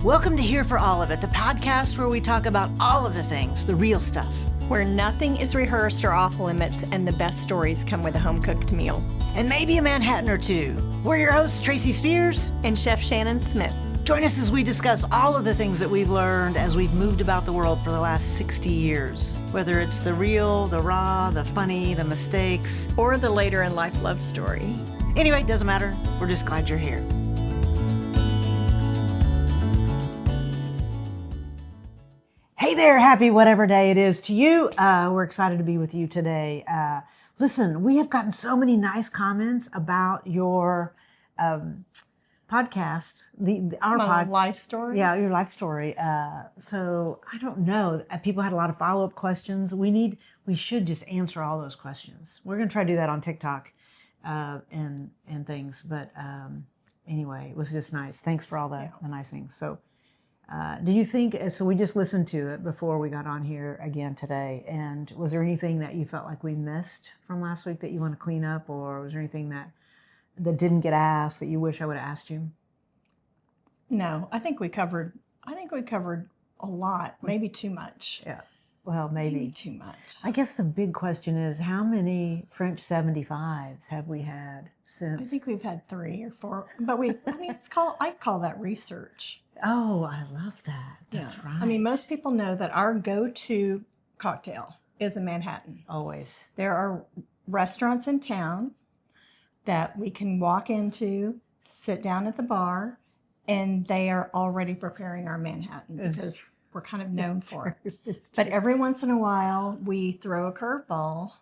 Welcome to Here for All of It, the podcast where we talk about all of the things, the real stuff. Where nothing is rehearsed or off limits and the best stories come with a home-cooked meal. And maybe a Manhattan or two. We're your hosts, Tracy Spears and Chef Shannon Smith. Join us as we discuss all of the things that we've learned as we've moved about the world for the last 60 years. Whether it's the real, the raw, the funny, the mistakes. Or the later in life love story. Anyway, it doesn't matter. We're just glad you're here. Hey there, happy whatever day it is to you. We're excited to be with you today. Listen, we have gotten so many nice comments about your podcast, our life story. Yeah, your life story. So I don't know. People had a lot of follow-up questions. We should just answer all those questions. We're going to try to do that on TikTok and things. But anyway, it was just nice. Thanks for all the nice things. So. Do you think, so we just listened to it before we got on here again today, and was there anything that you felt like we missed from last week that you want to clean up, or was there anything that didn't get asked that you wish I would have asked you? No, I think we covered a lot, maybe too much. Yeah, well, maybe too much. I guess the big question is, how many French 75s have we had since? I think we've had 3 or 4, but I call that research. Oh, I love that. That's right. I mean, most people know that our go-to cocktail is a Manhattan. Always. There are restaurants in town that we can walk into, sit down at the bar, and they are already preparing our Manhattan because we're kind of known for it. But every once in a while, we throw a curveball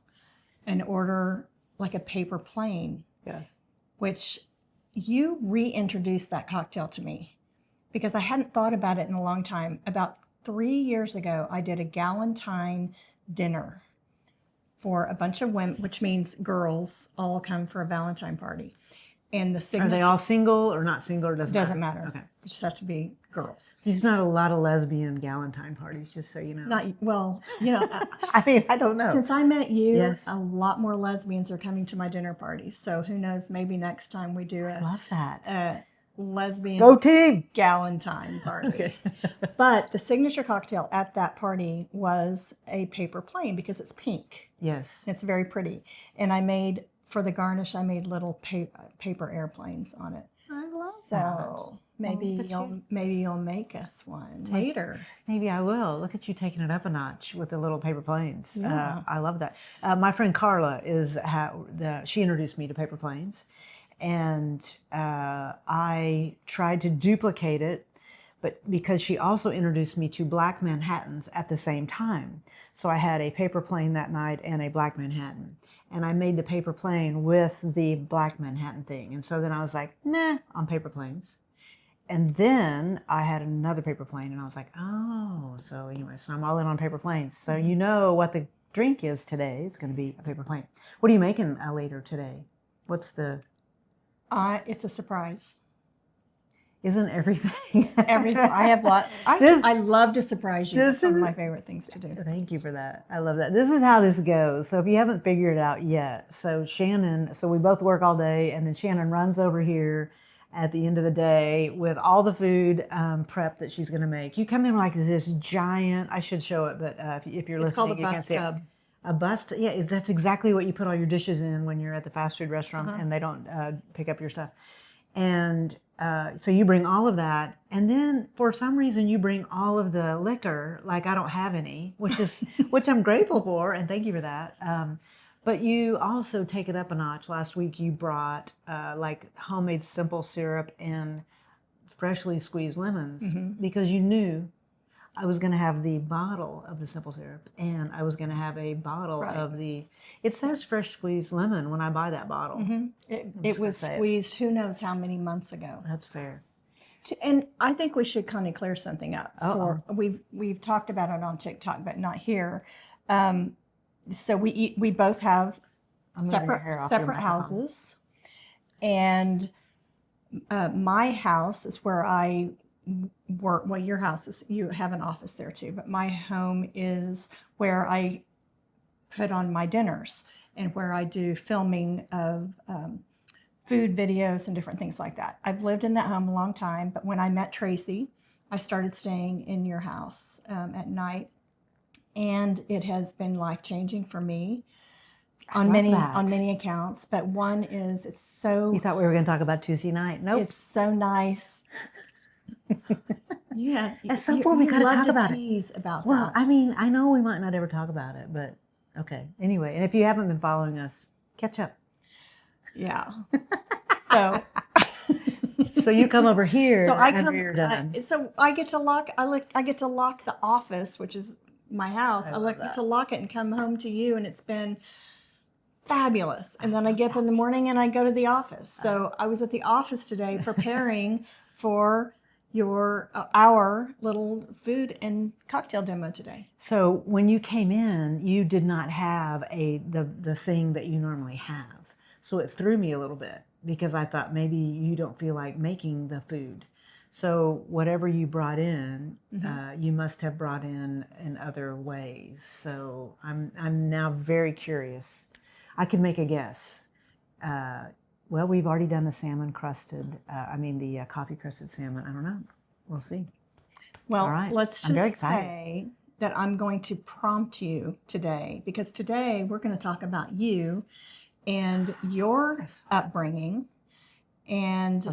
and order like a paper plane. Yes. Which you reintroduced that cocktail to me. Because I hadn't thought about it in a long time. About 3 years ago, I did a Galentine dinner for a bunch of women, which means girls all come for a Valentine party. And the signature, are they all single or not single, or doesn't matter? Okay. It just has to be girls. There's not a lot of lesbian Galentine parties, just so you know. I mean, I don't know. Since I met you, yes. A lot more lesbians are coming to my dinner parties. So who knows, maybe next time we do I love that. Lesbian Go team Galentine party. Okay. But the signature cocktail at that party was a paper plane because it's pink. Yes. It's very pretty. And for the garnish, I made little paper airplanes on it. I love that. So maybe you'll make us one later. Maybe I will. Look at you taking it up a notch with the little paper planes. Yeah. I love that. My friend Carla she introduced me to paper planes. And I tried to duplicate it, but because she also introduced me to black Manhattans at the same time. So I had a paper plane that night and a black Manhattan. And I made the paper plane with the black Manhattan thing. And so then I was like, nah, on paper planes. And then I had another paper plane, and I was like, oh. So anyway, so I'm all in on paper planes. So you know what the drink is today. It's going to be a paper plane. What are you making later today? What's the... It's a surprise. Isn't everything? Everything. I have lots. I love to surprise you. It's one of my favorite things to do. Thank you for that. I love that. This is how this goes. So if you haven't figured it out yet, so we both work all day, and then Shannon runs over here at the end of the day with all the food prep that she's going to make. You come in like this giant, I should show it, but if you're listening, it's called a you can't see it. tub. A bust, yeah, that's exactly what you put all your dishes in when you're at the fast food restaurant and they don't pick up your stuff. And so you bring all of that, and then for some reason you bring all of the liquor, like I don't have any, which I'm grateful for, and thank you for that. But you also take it up a notch. Last week you brought like homemade simple syrup and freshly squeezed lemons because you knew I was going to have the bottle of the simple syrup, and I was going to have a bottle of it says fresh squeezed lemon when I buy that bottle. Mm-hmm. It was squeezed who knows how many months ago. That's fair. And I think we should kind of clear something up. We've talked about it on TikTok, but not here. So we both have separate houses, and my house is where I work. Well, your house is, you have an office there too, but my home is where I put on my dinners and where I do filming of food videos and different things like that. I've lived in that home a long time, but when I met Tracy, I started staying in your house at night, and it has been life-changing for me on many accounts. But one is, it's so... You thought we were going to talk about Tuesday night? Nope. It's so nice. Yeah, at some point we got to talk about it. About well, that. I mean, I know we might not ever talk about it, but okay. Anyway, and if you haven't been following us, catch up. Yeah. So. So you come over here. So after you're done. So I get to lock. I get to lock the office, which is my house. I get to lock it and come home to you, and it's been fabulous. And then I get up in the morning and I go to the office. So I was at the office today preparing for our little food and cocktail demo today. So when you came in, you did not have the thing that you normally have. So it threw me a little bit because I thought maybe you don't feel like making the food. So whatever you brought in, you must have brought in other ways. So I'm now very curious. I can make a guess. Well, we've already done the salmon crusted, the coffee crusted salmon. I don't know. We'll see. Well, all right. Let's just say that I'm going to prompt you today, because today we're going to talk about you and your upbringing. And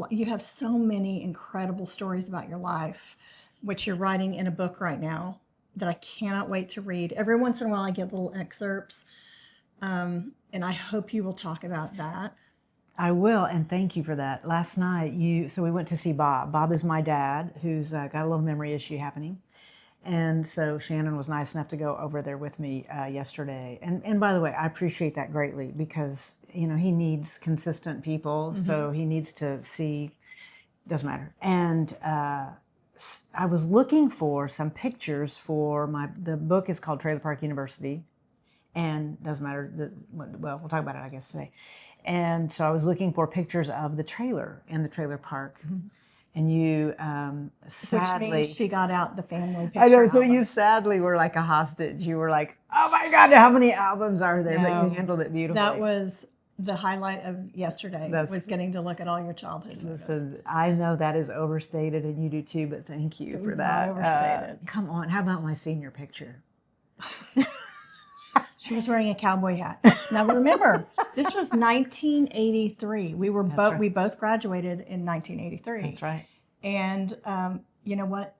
you have so many incredible stories about your life, which you're writing in a book right now that I cannot wait to read. Every once in a while I get little excerpts. And I hope you will talk about that. I will, and thank you for that. Last night, so we went to see Bob. Bob is my dad, who's got a little memory issue happening. And so Shannon was nice enough to go over there with me yesterday. And by the way, I appreciate that greatly because, he needs consistent people. So he needs to see, doesn't matter. And I was looking for some pictures for the book is called Trailer Park University. And doesn't matter, we'll talk about it, I guess, today. And so I was looking for pictures of the trailer in the trailer park. And you sadly... Which means she got out the family picture I know, so album. you sadly were like a hostage. You were like, oh my God, how many albums are there? But you handled it beautifully. That was the highlight of yesterday, was getting to look at all your childhood photos. I know that is overstated, and you do too, but thank you for that. Overstated. Come on, how about my senior picture? She was wearing a cowboy hat. Now remember, this was 1983. We both graduated in 1983. That's right. And you know what?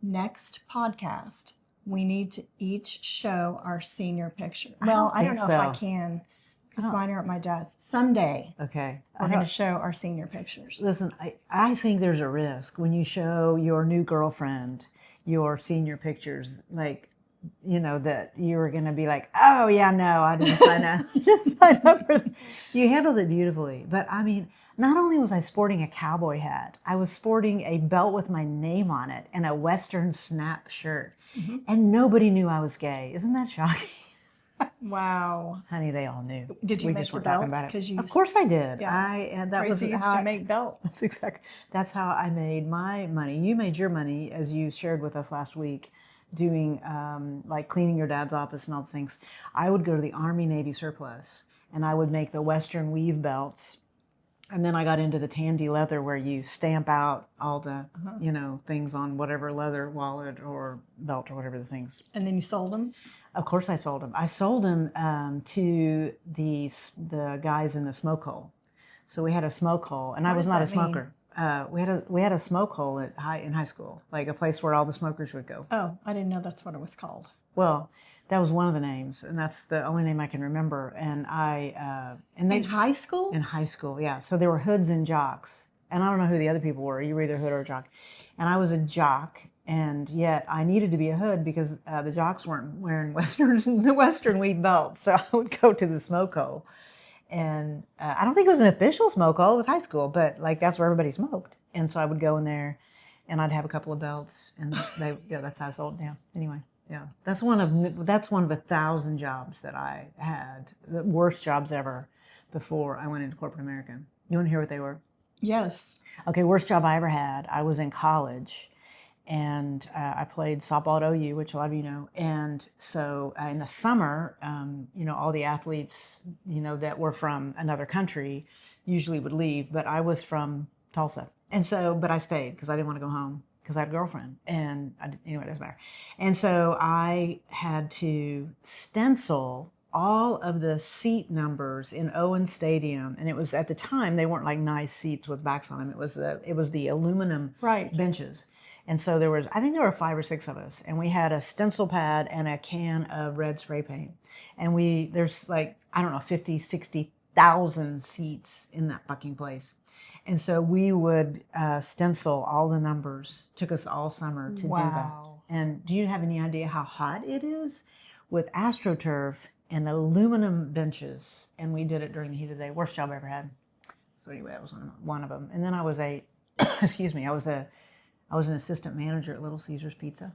Next podcast, we need to each show our senior picture. Well, I don't know if I can, because mine are at my dad's. Someday, okay, we're going to show our senior pictures. Listen, I think there's a risk when you show your new girlfriend your senior pictures, like, that you were going to be like, oh yeah, no, I didn't sign up. Just sign up for. You handled it beautifully, but I mean, not only was I sporting a cowboy hat, I was sporting a belt with my name on it and a Western snap shirt, and nobody knew I was gay. Isn't that shocking? Wow, honey, they all knew. Did you make your belt? Of course I did. Yeah. That Tracy was how to make belts. That's how I made my money. You made your money, as you shared with us last week, doing like cleaning your dad's office and all the things. I would go to the Army Navy surplus and I would make the Western weave belts. And then I got into the Tandy leather, where you stamp out all the, things on whatever leather wallet or belt or whatever the things. And then you sold them? Of course I sold them. I sold them to the guys in the smoke hole. So we had a smoke hole, and I was not a smoker. We had a smoke hole in high school, like a place where all the smokers would go. Oh, I didn't know that's what it was called. Well, that was one of the names, and that's the only name I can remember. And in high school? In high school, yeah. So there were hoods and jocks, and I don't know who the other people were. You were either a hood or a jock, and I was a jock, and yet I needed to be a hood because the jocks weren't wearing the Western weave belts. So I would go to the smoke hole. And I don't think it was an official smoke hole. It was high school, but like that's where everybody smoked. And so I would go in there, and I'd have a couple of belts, and that's how I sold it down. Anyway, yeah, that's one of 1,000 jobs that I had, the worst jobs ever, before I went into corporate America. You want to hear what they were? Yes. Okay, worst job I ever had. I was in college, and I played softball at OU, which a lot of you know. And so in the summer, all the athletes, that were from another country usually would leave, but I was from Tulsa. And so, but I stayed because I didn't want to go home because I had a girlfriend, and anyway, it doesn't matter. And so I had to stencil all of the seat numbers in Owen Stadium, and it was, at the time, they weren't like nice seats with backs on them. It was the aluminum benches. And so I think there were 5 or 6 of us, and we had a stencil pad and a can of red spray paint. And there's like, I don't know, 50, 60,000 seats in that fucking place. And so we would stencil all the numbers. Took us all summer to do that. And do you have any idea how hot it is with AstroTurf and aluminum benches? And we did it during the heat of the day. Worst job I ever had. So anyway, that was one of them. And then I was excuse me, I was an assistant manager at Little Caesars Pizza.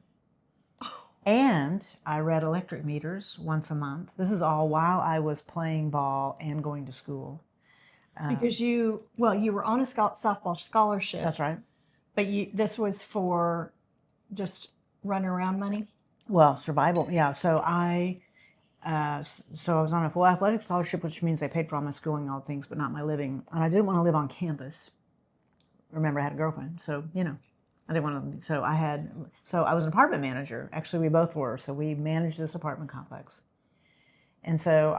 And I read electric meters once a month. This is all while I was playing ball and going to school. Because you were on a softball scholarship. That's right. But this was for just run around money? Well, survival, yeah. So I was on a full athletic scholarship, which means they paid for all my schooling and all the things, but not my living. And I didn't want to live on campus. Remember, I had a girlfriend, so, I didn't want to. So I was an apartment manager. Actually, we both were. So we managed this apartment complex. And so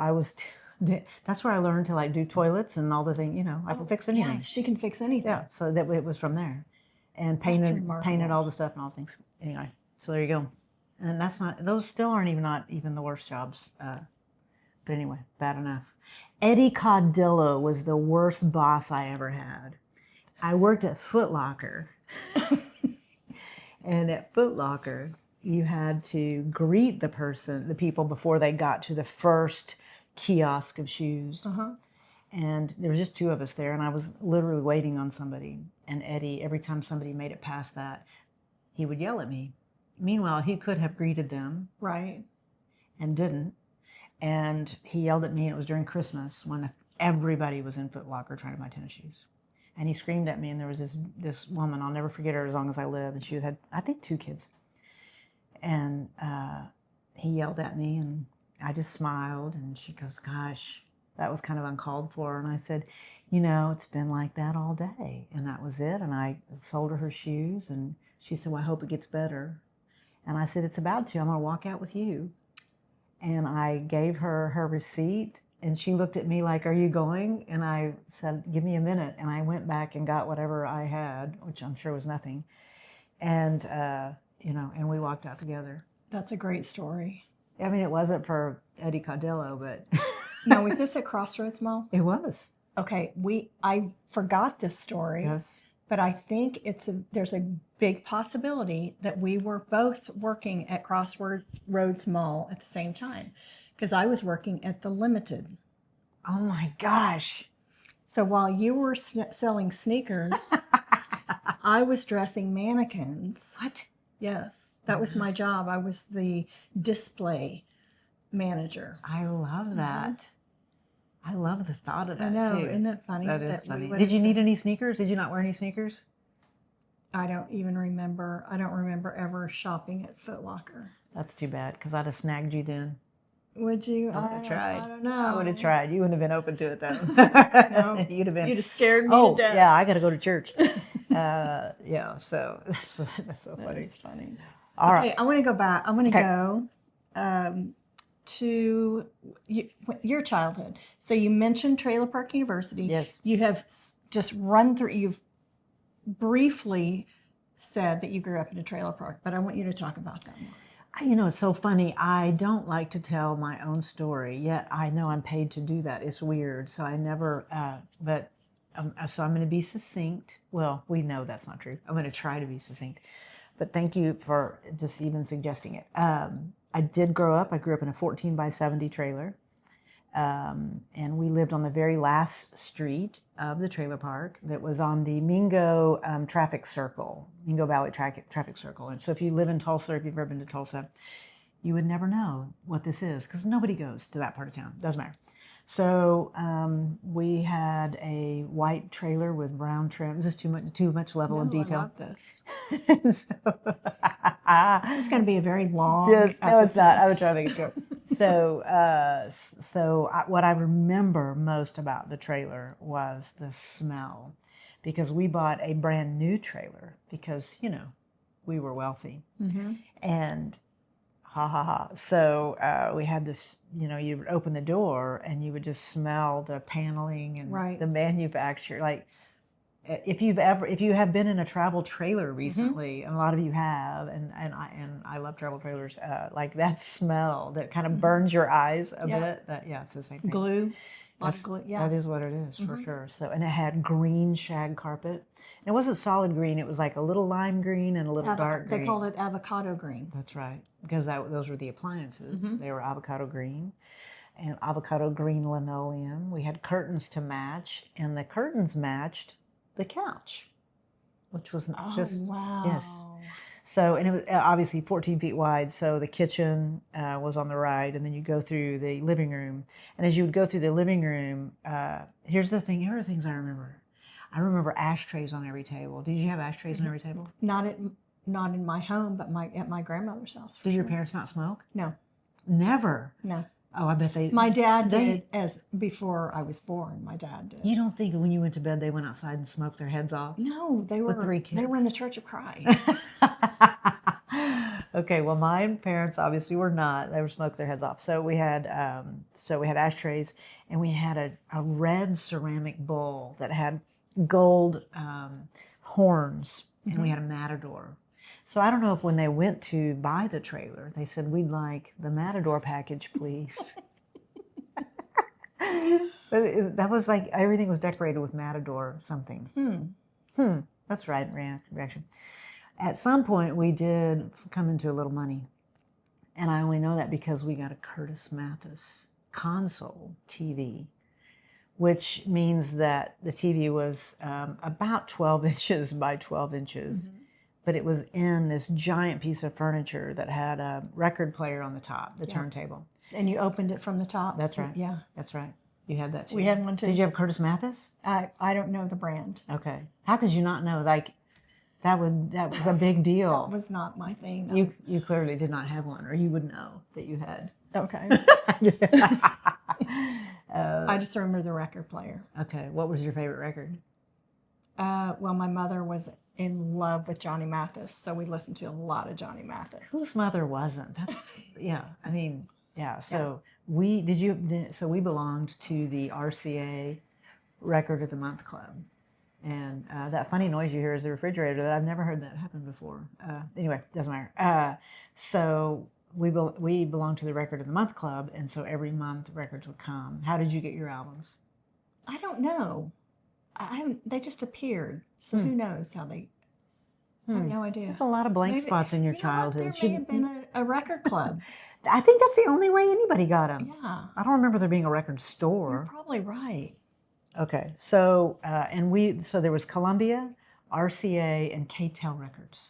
that's where I learned to do toilets and all the things, I can fix anything. Yeah, she can fix anything. Yeah, so that it was from there. And painted all the stuff and all the things. Anyway, so there you go. And those still aren't even the worst jobs. But anyway, bad enough. Eddie Caudillo was the worst boss I ever had. I worked at Foot Locker. And at Foot Locker, you had to greet the people before they got to the first kiosk of shoes. And there was just 2 of us there, and I was literally waiting on somebody. And Eddie, every time somebody made it past that, he would yell at me. Meanwhile, he could have greeted them. Right. And didn't. And he yelled at me, and it was during Christmas when everybody was in Foot Locker trying to buy tennis shoes. And he screamed at me, and there was this woman, I'll never forget her as long as I live, and she had, I think, 2 kids. And he yelled at me, and I just smiled, and she goes, gosh, that was kind of uncalled for. And I said, it's been like that all day. And that was it. And I sold her shoes, and she said, well, I hope it gets better. And I said, it's about to. I'm going to walk out with you. And I gave her receipt, and she looked at me like, are you going? And I said, give me a minute. And I went back and got whatever I had, which I'm sure was nothing. And, and we walked out together. That's a great story. I mean, it wasn't for Eddie Caudillo, but... Now, was this at Crossroads Mall? It was. Okay, I forgot this story. Yes. But I think there's a big possibility that we were both working at Crossroads Mall at the same time, because I was working at the Limited. Oh my gosh. So while you were selling sneakers, I was dressing mannequins. What? Yes, that was my job. I was the display manager. I love that. I love the thought of that, I know, too. Isn't that funny? That is funny. Did you need any sneakers? Did you not wear any sneakers? I don't even remember. I don't remember ever shopping at Foot Locker. That's too bad, because I'd have snagged you then. Would you? I would have tried. I don't know. I would have tried. You wouldn't have been open to it, though. No. You'd have scared me to death. Yeah, I got to go to church. Yeah, so that's so funny. That's funny. All right. I want to go back. I want to go to your childhood. So you mentioned Trailer Park University. Yes. You have just run through, you've briefly said that you grew up in a trailer park, but I want you to talk about that more. It's so funny. I don't like to tell my own story, yet I know I'm paid to do that. It's weird. So I never, so I'm going to be succinct. Well, we know that's not true. I'm going to try to be succinct. But thank you for just even suggesting it. I did grow up. I grew up in a 14 by 70 trailer. And we lived on the very last street of the trailer park that was on the Mingo traffic circle, Mingo Valley traffic circle. And so if you live in Tulsa, or if you've ever been to Tulsa, you would never know what this is, because nobody goes to that part of town. Doesn't matter. So we had a white trailer with brown trim. Is this too much level of detail? I love this. This is going to be a very long episode. No, it's not. I would try to make it short. So what I remember most about the trailer was the smell. because we bought a brand new trailer because, you know, we were wealthy. Mm-hmm. And so we had this, you know, you would open the door and you would just smell the paneling and the manufacture. Like, if you have been in a travel trailer recently, and a lot of you have, and I love travel trailers, like that smell that kind of burns your eyes a bit. That it's the same thing. Glue. A lot of glue. Yeah. That is what it is for sure. So, and it had green shag carpet. And it wasn't solid green. It was like a little lime green and a little dark green. They called it avocado green. That's right, because those were the appliances. They were avocado green. And avocado green linoleum. We had curtains to match, and the curtains matched the couch, which was wow. Yes. So, and it was obviously 14 feet wide. So the kitchen was on the right, and then you go through the living room. And as you would go through the living room, here's the thing. Here are things I remember. I remember ashtrays on every table. Did you have ashtrays on every table? Not in my home, but at my grandmother's house. Did your parents not smoke? No. Never. No. Oh, I bet they. My dad did before I was born. My dad did. You don't think when you went to bed they went outside and smoked their heads off? No, they were with 3 kids. They were in the Church of Christ. Okay, well, my parents obviously were not. They were smoked their heads off. So we had ashtrays, and we had a red ceramic bowl that had gold horns, and we had a matador. So I don't know if when they went to buy the trailer, they said, "We'd like the matador package, please." But that was like everything was decorated with matador something. That's right, reaction. At some point, we did come into a little money. And I only know that because we got a Curtis Mathis console TV, which means that the TV was about 12 inches by 12 inches. But it was in this giant piece of furniture that had a record player on the top, the turntable. And you opened it from the top? That's right. Yeah. That's right. You had that too. We had one too. Did you have Curtis Mathis? I don't know the brand. Okay. How could you not know? Like, that was a big deal. That was not my thing. No. You clearly did not have one, or you would know that you had. Okay. I just remember the record player. Okay. What was your favorite record? Well, my mother was in love with Johnny Mathis, so we listened to a lot of Johnny Mathis. Whose mother wasn't? That's I mean, yeah. So we belonged to the RCA Record of the Month Club, and that funny noise you hear is the refrigerator. That I've never heard that happen before. Anyway, doesn't matter. So we belonged to the Record of the Month Club, and so every month records would come. How did you get your albums? I don't know. They just appeared. So who knows how they... I have no idea. There's a lot of blank spots in your childhood. There may have been a record club. I think that's the only way anybody got them. Yeah. I don't remember there being a record store. You're probably right. Okay. So, so there was Columbia, RCA, and K-Tel Records.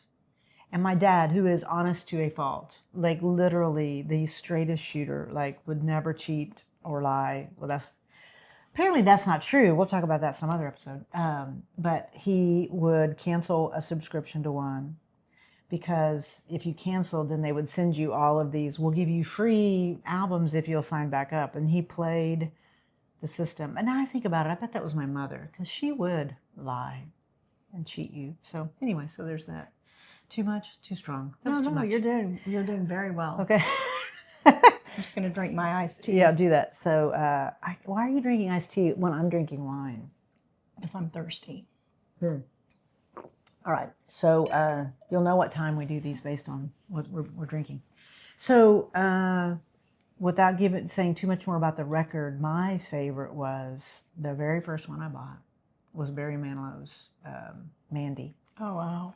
And my dad, who is honest to a fault, like literally the straightest shooter, like would never cheat or lie. Well, apparently that's not true. We'll talk about that some other episode. But he would cancel a subscription to one, because if you canceled, then they would send you all of these. We'll give you free albums if you'll sign back up. And he played the system. And now I think about it, I bet that was my mother, because she would lie and cheat you. So anyway, so there's that. Too much? Too strong? No, you're doing very well. Okay. I'm just going to drink my iced tea. Yeah, do that. So why are you drinking iced tea when I'm drinking wine? Because I'm thirsty. All right. So you'll know what time we do these based on what we're drinking. So without saying too much more about the record, my favorite was the very first one I bought was Barry Manilow's Mandy. Oh, wow.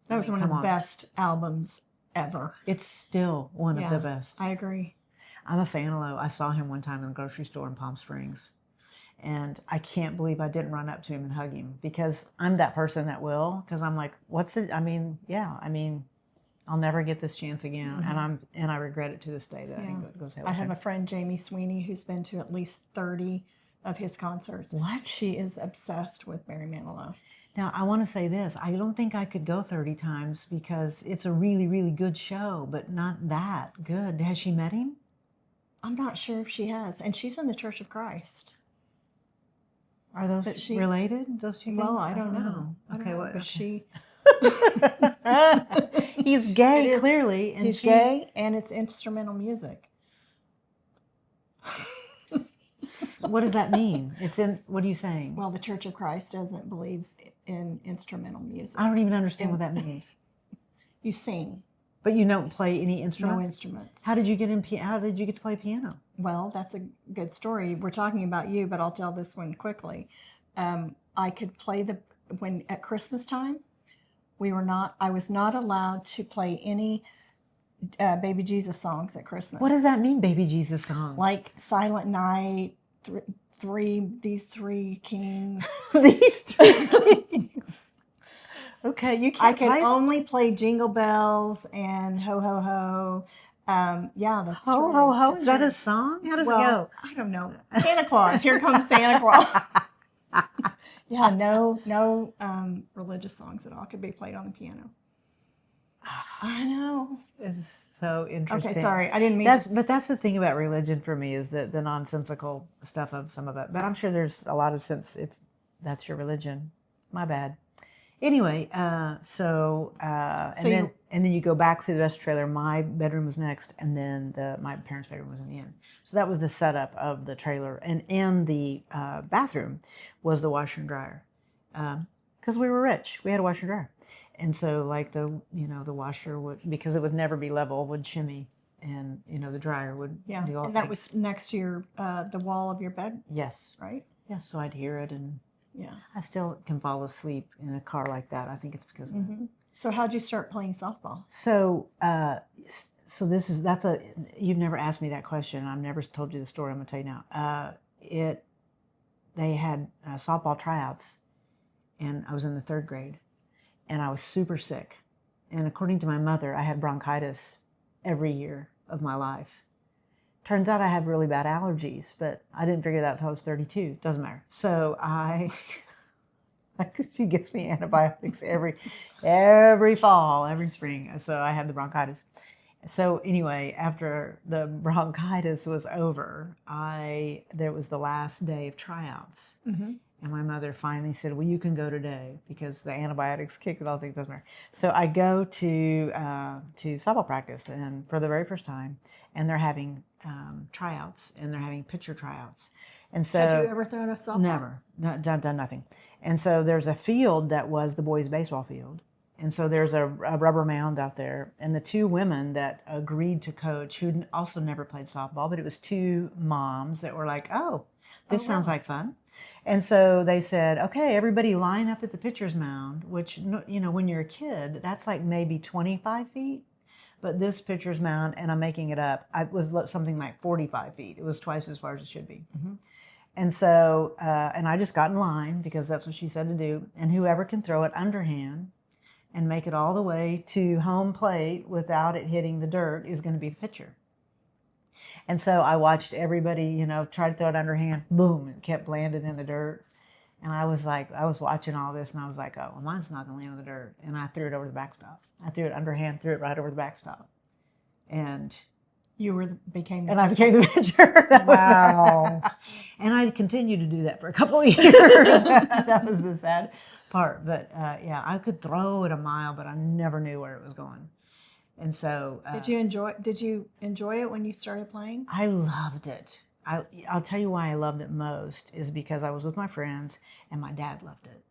That was one of the best albums ever. It's still one of the best. I agree. I'm a fan of Lowe. I saw him one time in the grocery store in Palm Springs, and I can't believe I didn't run up to him and hug him, because I'm that person that will, because I'm like, I'll never get this chance again, and I regret it to this day that I didn't go say hello. I have a friend, Jamie Sweeney, who's been to at least 30 of his concerts. What? She is obsessed with Barry Manilow. Now, I want to say this. I don't think I could go 30 times because it's a really, really good show, but not that good. Has she met him? I'm not sure if she has. And she's in the Church of Christ. Are those related? Those two things? Well, I don't know. Okay, what? But she. He's gay, clearly, and he's gay, and it's instrumental music. What does that mean? What are you saying? Well, the Church of Christ doesn't believe in instrumental music. I don't even understand what that means. You sing. But you don't play any instruments? No instruments. How did you get to play piano? Well, that's a good story. We're talking about you, but I'll tell this one quickly. I could play at Christmas time, I was not allowed to play any Baby Jesus songs at Christmas. What does that mean, Baby Jesus songs? Like Silent Night, these three kings. These three kings. Okay, you can't. I could only play Jingle Bells and Ho Ho Ho. Yeah, that's Ho true. Ho Ho. That's is that true. a song? How does it go? I don't know. Santa Claus. Here comes Santa Claus. Yeah, no religious songs at all could be played on the piano. I know. It's so interesting. Okay, sorry, I didn't mean. But that's the thing about religion for me is the nonsensical stuff of some of it. But I'm sure there's a lot of sense if that's your religion. My bad. Anyway, and then you go back through the rest of the trailer. My bedroom was next, and then my parents' bedroom was in the end. So that was the setup of the trailer, and in the bathroom was the washer and dryer, because we were rich. We had a washer and dryer, and so like the washer would, because it would never be level, would shimmy, and the dryer would do all and that was next to the wall of your bed. Yes, right. Yeah, so I'd hear it and. Yeah, I still can fall asleep in a car like that. I think it's because of that. So how'd you start playing softball? So, you've never asked me that question. I've never told you the story. I'm gonna tell you now. They had softball tryouts, and I was in the 3rd grade, and I was super sick. And according to my mother, I had bronchitis every year of my life. Turns out I have really bad allergies, but I didn't figure that out until I was 32. Doesn't matter. So she gives me antibiotics every fall, every spring. So I had the bronchitis. So anyway, after the bronchitis was over, there was the last day of tryouts. And my mother finally said, well, you can go today because the antibiotics kicked it all. Things doesn't matter. So I go to softball practice, and for the very first time, and they're having tryouts, and they're having pitcher tryouts. And so, had you ever thrown a softball? Never, done nothing. And so there's a field that was the boys' baseball field, and so there's a rubber mound out there. And the 2 women that agreed to coach, who also never played softball, but it was 2 moms that were like, "Oh, this sounds like fun." And so they said, okay, everybody line up at the pitcher's mound, which, when you're a kid, that's like maybe 25 feet. But this pitcher's mound, and I'm making it up, it was something like 45 feet. It was twice as far as it should be. And so, and I just got in line because that's what she said to do. And whoever can throw it underhand and make it all the way to home plate without it hitting the dirt is going to be the pitcher. And so I watched everybody, try to throw it underhand, boom, it kept landing in the dirt. And I was watching all this, and I was like, oh, well, mine's not going to land in the dirt. And I threw it over the backstop. I threw it underhand, threw it right over the backstop. And I became the pitcher. Wow. And I continued to do that for a couple of years. That was the sad part. But I could throw it a mile, but I never knew where it was going. And so, did you enjoy it when you started playing? I loved it. I'll tell you why I loved it most is because I was with my friends and my dad loved it.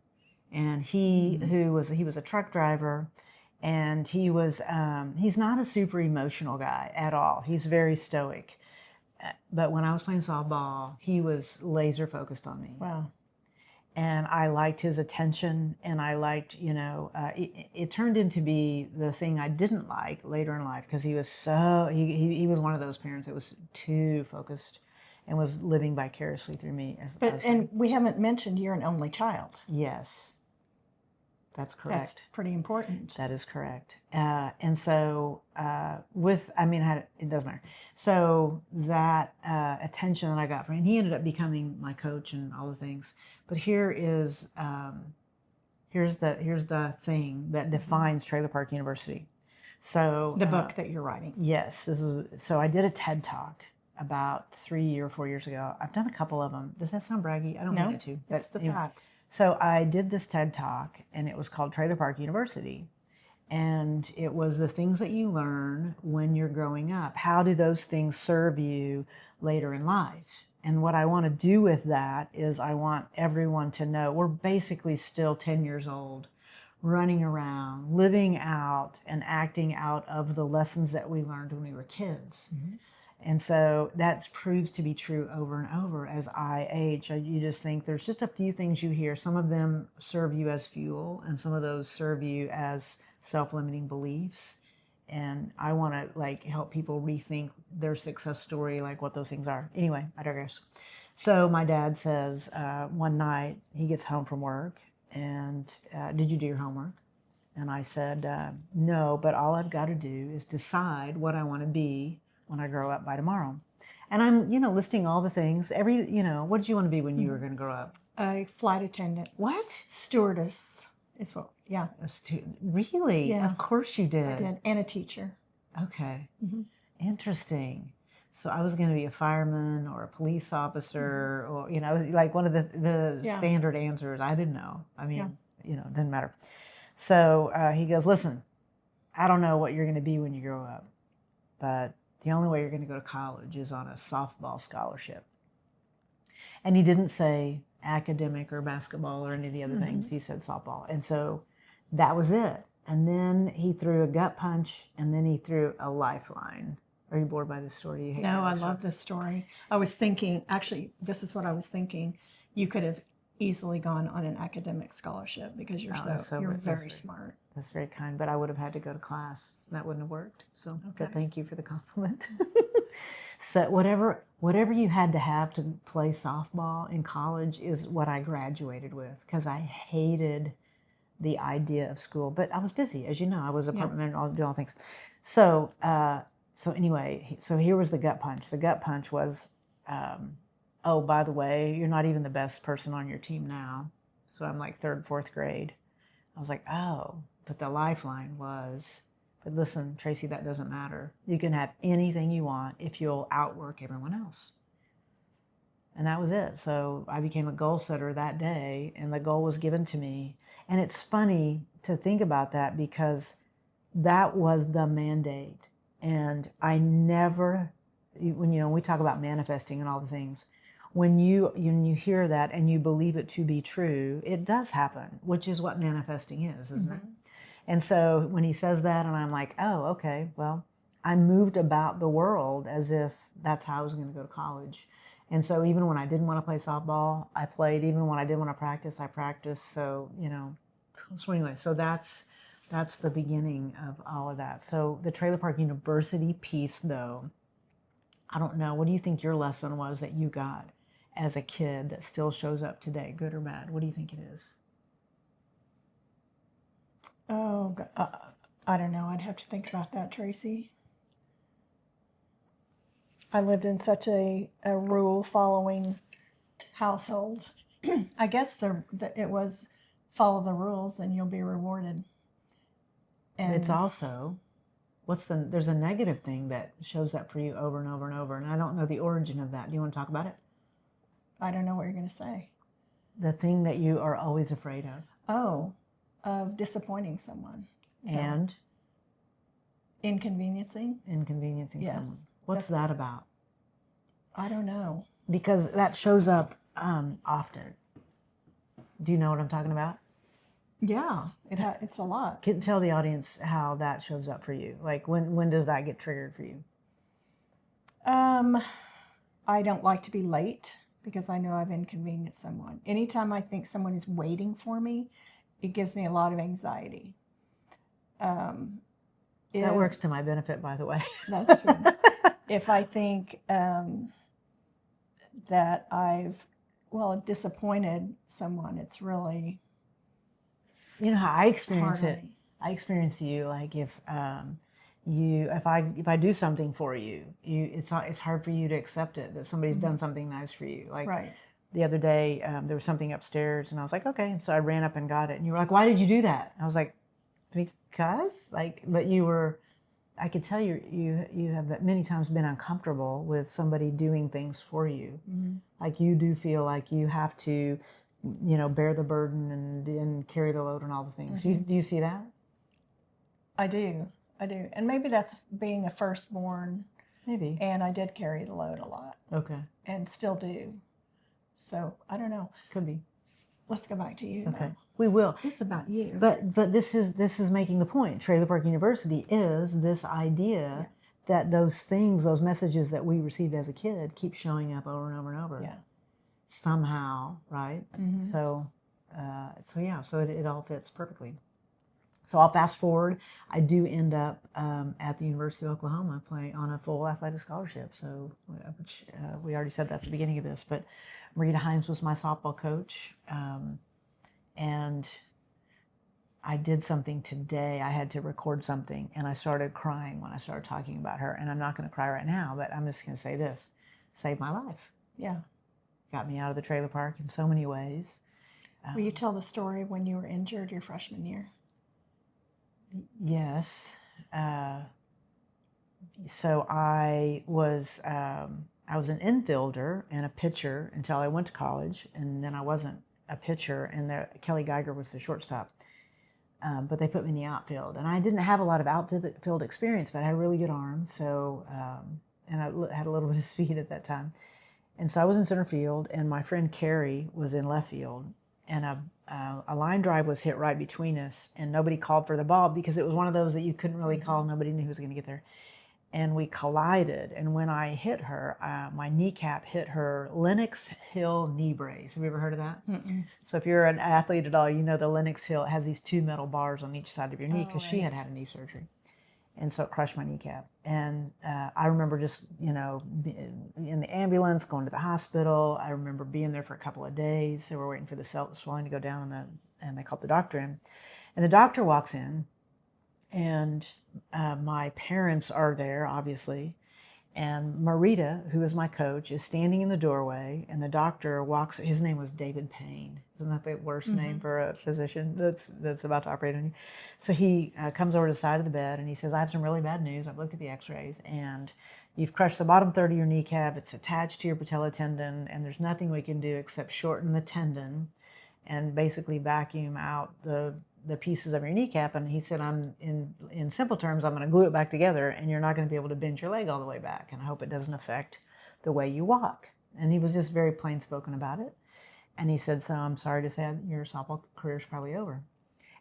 And he was a truck driver, and he's not a super emotional guy at all. He's very stoic. But when I was playing softball, he was laser focused on me. Wow. And I liked his attention, and I liked, it turned into be the thing I didn't like later in life, because he was he was one of those parents that was too focused and was living vicariously through me. And we haven't mentioned you're an only child. Yes, that's correct. That's pretty important. That is correct. And so it doesn't matter. So that attention that I got from him, he ended up becoming my coach and all the things. But here's the thing that defines Trailer Park University. So the book that you're writing. Yes, so I did a TED Talk, about 3 or 4 years ago. I've done a couple of them. Does that sound braggy? I don't mean it to. That's the facts. So I did this TED Talk, and it was called Trailer Park University. And it was the things that you learn when you're growing up. How do those things serve you later in life? And what I want to do with that is I want everyone to know we're basically still 10 years old, running around, living out and acting out of the lessons that we learned when we were kids. Mm-hmm. And so that proves to be true over and over as I age. You just think there's just a few things you hear. Some of them serve you as fuel, and some of those serve you as self-limiting beliefs. And I want to like help people rethink their success story, like what those things are. Anyway, I digress. So my dad says one night he gets home from work and did you do your homework? And I said, no, but all I've got to do is decide what I want to be when I grow up by tomorrow. And I'm, listing all the things. What did you want to be when you were going to grow up? A flight attendant. What? Stewardess is what, yeah. Really? Yeah. Of course you did. I did, and a teacher. Okay. Mm-hmm. Interesting. So I was going to be a fireman or a police officer, or, like one of the standard answers. I didn't know. I mean, it didn't matter. So he goes, listen, I don't know what you're going to be when you grow up, but the only way you're going to go to college is on a softball scholarship. And he didn't say academic or basketball or any of the other things. He said softball. And so that was it. And then he threw a gut punch, and then he threw a lifeline. Are you bored by this story? Do you hate No, I love this story. I was thinking, actually, this is what I was thinking. You could have easily gone on an academic scholarship because you're very smart. That's very kind, but I would have had to go to class, so that wouldn't have worked. So, okay. But thank you for the compliment. So whatever you had to have to play softball in college is what I graduated with, because I hated the idea of school. But I was busy, as you know. I was apartment manager, doing all things. So anyway, so here was the gut punch. The gut punch was, oh, by the way, you're not even the best person on your team now. So I'm like third, fourth grade. I was like, oh, but the lifeline was, but listen, Tracy, that doesn't matter. You can have anything you want if you'll outwork everyone else. And that was it. So I became a goal setter that day, and the goal was given to me. And it's funny to think about that because that was the mandate. And I never, when we talk about manifesting and all the things, when you hear that and you believe it to be true, it does happen, which is what manifesting is, isn't it? And so when he says that, and I'm like, oh, okay, well, I moved about the world as if that's how I was going to go to college. And so even when I didn't want to play softball, I played. Even when I didn't want to practice, I practiced. So, so anyway, so that's the beginning of all of that. So the Trailer Park University piece, though, I don't know. What do you think your lesson was that you got as a kid that still shows up today, good or bad? What do you think it is? Oh, I don't know. I'd have to think about that, Tracy. I lived in such a rule-following household. I guess it was follow the rules and you'll be rewarded. And it's also, there's a negative thing that shows up for you over and over and over, and I don't know the origin of that. Do you want to talk about it? I don't know what you're going to say. The thing that you are always afraid of. Oh, of disappointing someone. And? Inconveniencing someone. What's that about? I don't know. Because that shows up often. Do you know what I'm talking about? Yeah, it's a lot. Tell the audience how that shows up for you. Like when does that get triggered for you? I don't like to be late because I know I've inconvenienced someone. Anytime I think someone is waiting for me, it gives me a lot of anxiety. That works to my benefit, by the way. That's true. If I think that I've disappointed someone, it's really how I experience it. I experience you like if I do something for you, it's hard for you to accept it that somebody's done something nice for you. Like the other day, there was something upstairs, and I was like, okay. And so I ran up and got it, and you were like, why did you do that? And I was like, because but you were I could tell you have many times been uncomfortable with somebody doing things for you. Mm-hmm. Like you do feel like you have to, bear the burden and carry the load and all the things. Mm-hmm. Do you see that? I do. And maybe that's being a firstborn. Maybe. And I did carry the load a lot. Okay. And still do. So I don't know. Could be. Let's go back to you. Okay. Now. We will. This is about you. But this is making the point. Trailer Park University is this idea that those things, those messages that we received as a kid keep showing up over and over and over. Yeah. Somehow, right? Mm-hmm. So it all fits perfectly. So I'll fast forward. I do end up at the University of Oklahoma playing on a full athletic scholarship. So, which we already said that at the beginning of this, but Coach Hines was my softball coach. And I did something today. I had to record something, and I started crying when I started talking about her. And I'm not going to cry right now, but I'm just going to say this. Saved my life. Yeah. Got me out of the trailer park in so many ways. Will you tell the story when you were injured your freshman year? Yes. So I was an infielder and a pitcher until I went to college, and then I wasn't a pitcher, and Kelly Geiger was the shortstop. But they put me in the outfield, and I didn't have a lot of outfield experience, but I had a really good arm, so and I had a little bit of speed at that time. And so I was in center field, and my friend Carrie was in left field, and a line drive was hit right between us, and nobody called for the ball because it was one of those that you couldn't really call. Nobody knew who was going to get there. And we collided, and when I hit her, my kneecap hit her Lenox Hill knee brace. Have you ever heard of that? Mm-mm. So if you're an athlete at all, you know the Lenox Hill has these two metal bars on each side of your knee because she had a knee surgery. And so it crushed my kneecap. And I remember just, in the ambulance, going to the hospital. I remember being there for a couple of days. They were waiting for the swelling to go down, and they called the doctor in. And the doctor walks in, and my parents are there, obviously. And Marita, who is my coach, is standing in the doorway, and the doctor walks. His name was David Payne. Isn't that the worst name for a physician that's about to operate on you? So he comes over to the side of the bed, and he says, I have some really bad news. I've looked at the x-rays, and you've crushed the bottom third of your kneecap. It's attached to your patella tendon, and there's nothing we can do except shorten the tendon and basically vacuum out the pieces of your kneecap. And he said, I'm in simple terms, I'm going to glue it back together, and you're not going to be able to bend your leg all the way back. And I hope it doesn't affect the way you walk. And he was just very plain spoken about it. And he said, so I'm sorry to say your softball career is probably over.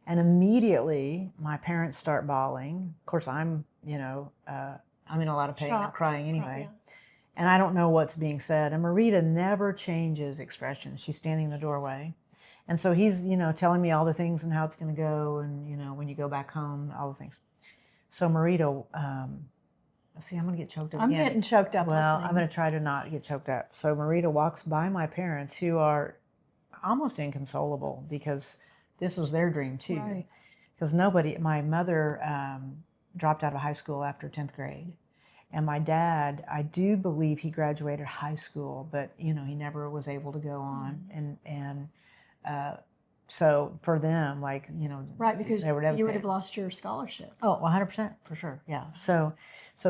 And immediately my parents start bawling. Of course, I'm in a lot of pain. I'm crying anyway. And I don't know what's being said. And Marita never changes expression. She's standing in the doorway. And so he's, telling me all the things and how it's going to go, and, when you go back home, all the things. So Marita, see, I'm going to get choked up again. I'm getting choked up. Well, I'm going to try to not get choked up. So Marita walks by my parents, who are almost inconsolable because this was their dream too. Right. Because my mother dropped out of high school after 10th grade. And my dad, I do believe he graduated high school, but, he never was able to go on. And so for them, right, because you would have lost your scholarship. Oh, 100% for sure. Yeah. So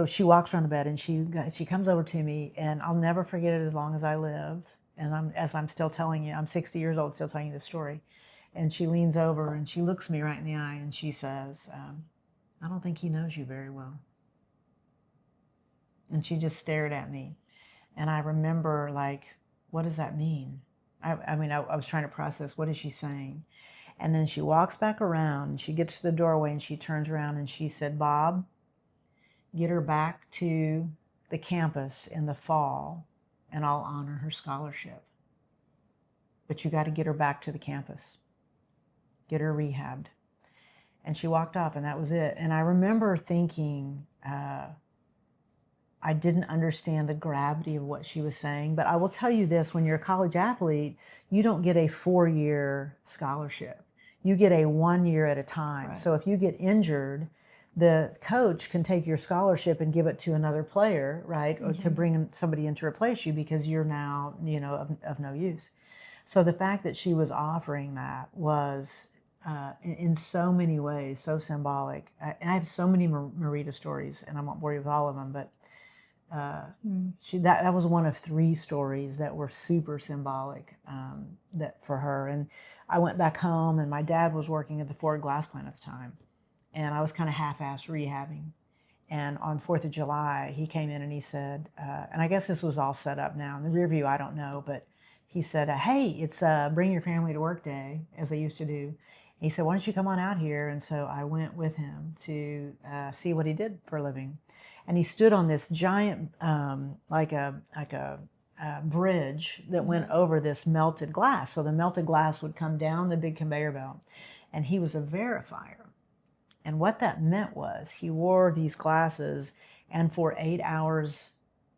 she walks around the bed, and she comes over to me, and I'll never forget it as long as I live. And as I'm still telling you, I'm 60 years old, still telling you this story. And she leans over and she looks me right in the eye, and she says, I don't think he knows you very well. And she just stared at me. And I remember, what does that mean? I was trying to process, what is she saying? And then she walks back around, and she gets to the doorway, and she turns around, and she said, Bob, get her back to the campus in the fall, and I'll honor her scholarship. But you got to get her back to the campus. Get her rehabbed. And she walked off, and that was it. And I remember thinking, I didn't understand the gravity of what she was saying, but I will tell you this, when you're a college athlete, you don't get a 4-year scholarship. You get a 1 year at a time. Right. So if you get injured, the coach can take your scholarship and give it to another player, right? Mm-hmm. Or to bring somebody in to replace you because you're now, of no use. So the fact that she was offering that was in so many ways, so symbolic. And I have so many Marita stories, and I won't bore you with all of them, but that was one of 3 stories that were super symbolic that for her. And I went back home, and my dad was working at the Ford glass plant at the time, and I was kind of half-assed rehabbing. And on 4th of July, he came in and he said, and I guess this was all set up now. In the rear view, I don't know, but he said, hey, it's bring your family to work day, as they used to do. He said, why don't you come on out here? And so I went with him to see what he did for a living. And he stood on this giant, like a bridge that went over this melted glass. So the melted glass would come down the big conveyor belt. And he was a verifier. And what that meant was he wore these glasses, and for 8 hours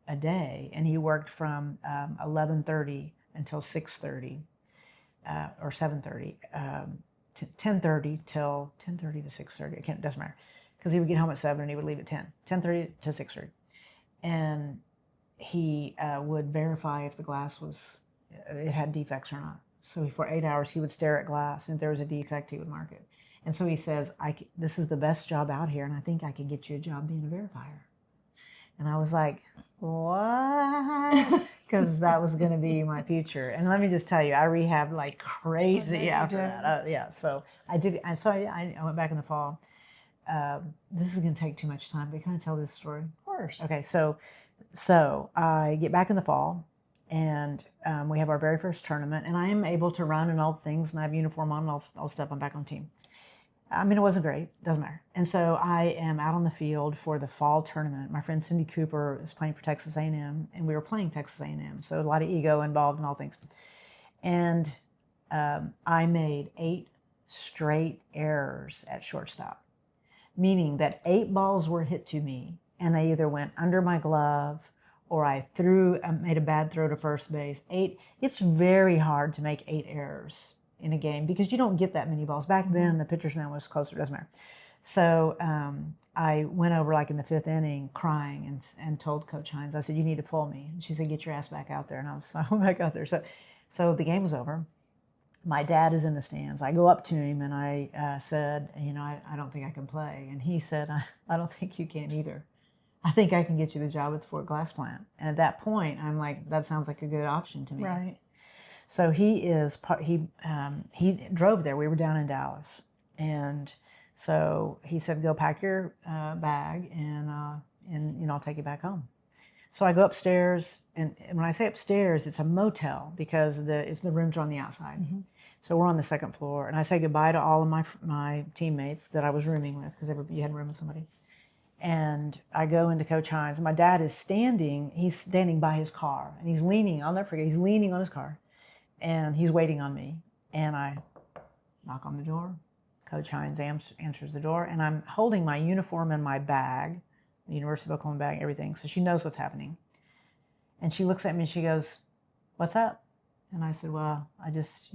a day, and he worked from 11:30 until 6:30 or 7:30, to 10:30 till 10:30 to 6:30. It doesn't matter, because he would get home at 7 and he would leave at 10:30 to 6:30, and he would verify if the glass it had defects or not. So for 8 hours he would stare at glass, and if there was a defect he would mark it. And so he says, this is the best job out here, and I think I could get you a job being a verifier. And I was like, what? Because that was going to be my future. And let me just tell you, I rehabbed like crazy after that. Yeah, so I did. So I went back in the fall. This is going to take too much time, but can I tell this story? Of course. Okay, so I get back in the fall, and we have our very first tournament, and I am able to run and all things, and I have uniform on, and all stuff. I'm back on team. I mean, it wasn't great, doesn't matter. And so I am out on the field for the fall tournament. My friend Cindy Cooper is playing for Texas A&M, and we were playing Texas A&M, so a lot of ego involved in all things. And I made 8 straight errors at shortstop, meaning that 8 balls were hit to me, and they either went under my glove or I made a bad throw to first base. 8. It's very hard to make 8 errors in a game because you don't get that many balls. Back then, the pitcher's mound was closer, doesn't matter. So I went over like in the 5th inning crying and told Coach Hines, I said, you need to pull me. And she said, get your ass back out there. And I went back out there. So the game was over. My dad is in the stands. I go up to him and I said, I don't think I can play. And he said, I don't think you can either. I think I can get you the job at the Ford glass plant. And at that point, I'm like, that sounds like a good option to me. Right. So he drove there. We were down in Dallas, and so he said, "Go pack your bag, and I'll take you back home." So I go upstairs, and when I say upstairs, it's a motel because the rooms are on the outside. Mm-hmm. So we're on the 2nd floor, and I say goodbye to all of my teammates that I was rooming with, because you had to room with somebody. And I go into Coach Hines, and my dad is standing. He's standing by his car, and he's leaning. I'll never forget. He's leaning on his car. And he's waiting on me, and I knock on the door. Coach Hines answers the door, and I'm holding my uniform and my bag, the University of Oklahoma bag, everything, so she knows what's happening. And she looks at me and she goes, what's up? And I said, well, I just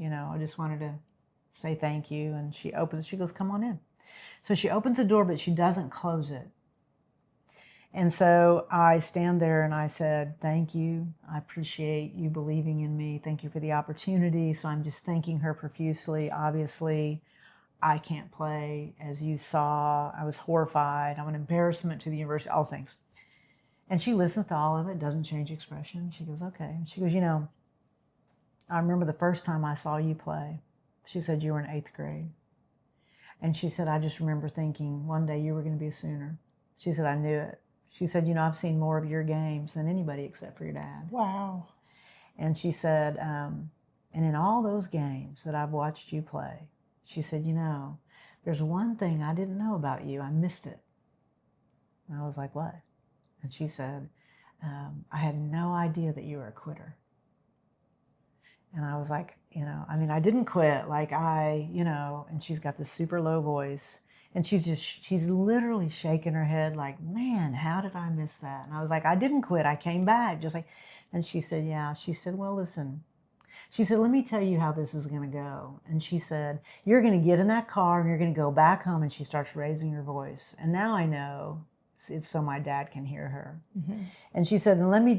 wanted to say thank you. And she goes, come on in. So she opens the door, but she doesn't close it. And so I stand there and I said, thank you. I appreciate you believing in me. Thank you for the opportunity. So I'm just thanking her profusely. Obviously, I can't play. As you saw, I was horrified. I'm an embarrassment to the university, all things. And she listens to all of it, doesn't change expression. She goes, okay. And she goes, I remember the first time I saw you play. She said you were in 8th grade. And she said, I just remember thinking one day you were going to be a Sooner. She said, I knew it. She said, I've seen more of your games than anybody except for your dad. Wow. And she said, and in all those games that I've watched you play, she said, there's one thing I didn't know about you. I missed it. And I was like, what? And she said, I had no idea that you were a quitter. And I was like, I didn't quit. Like and she's got this super low voice. And she's literally shaking her head like, man, how did I miss that? And I was like, I didn't quit. I came back. And she said, yeah. She said, well, listen. She said, let me tell you how this is going to go. And she said, you're going to get in that car and you're going to go back home. And she starts raising her voice. And now I know It's so my dad can hear her. Mm-hmm. And she said, and let me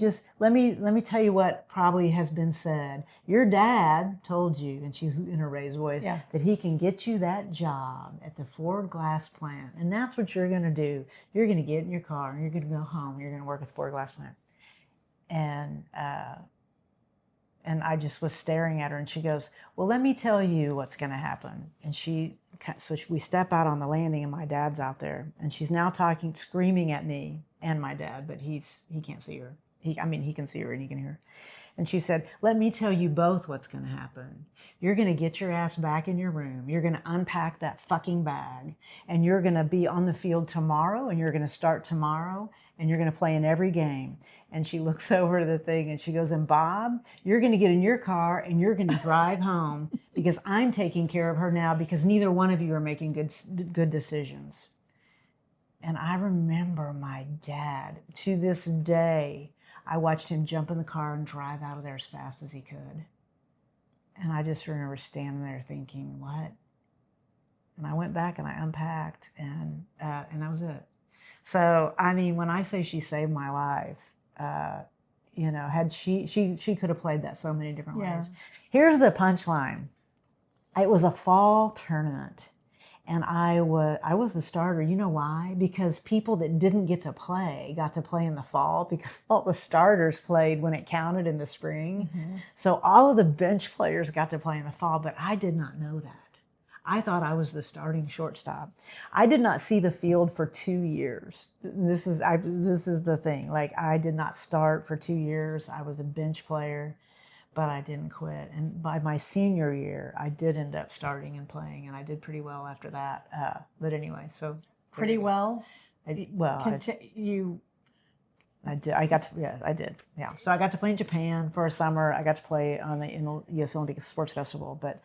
tell you what probably has been said. Your dad told you, and she's in her raised voice, that he can get you that job at the Ford Glass plant. And that's what you're going to do. You're going to get in your car and you're going to go home. You're going to work at the Ford Glass plant. And I just was staring at her, and she goes, well, let me tell you what's going to happen. And we step out on the landing, and my dad's out there, and she's now screaming at me and my dad, but he can't see her. He can see her and he can hear her. And she said, let me tell you both what's going to happen. You're going to get your ass back in your room. You're going to unpack that fucking bag, and you're going to be on the field tomorrow, and you're going to start tomorrow, and you're going to play in every game. And she looks over to the thing and she goes, and Bob, you're going to get in your car and you're going to drive home because I'm taking care of her now because neither one of you are making good decisions. And I remember my dad, to this day, I watched him jump in the car and drive out of there as fast as he could. And I just remember standing there thinking, what? And I went back and I unpacked, and that was it. So, I mean, when I say she saved my life, had she could have played that so many different ways. Here's the punchline. It was a fall tournament, and I was the starter. You know why? Because people that didn't get to play got to play in the fall because all the starters played when it counted in the spring. Mm-hmm. So all of the bench players got to play in the fall, but I did not know that. I thought I was the starting shortstop. I did not see the field for 2 years. This is the thing. Like, I did not start for 2 years. I was a bench player, but I didn't quit. And by my senior year, I did end up starting and playing, and I did pretty well after that. But anyway, so pretty well. I did. I did. Yeah. So I got to play in Japan for a summer. I got to play in the U.S. Olympic Sports Festival, but.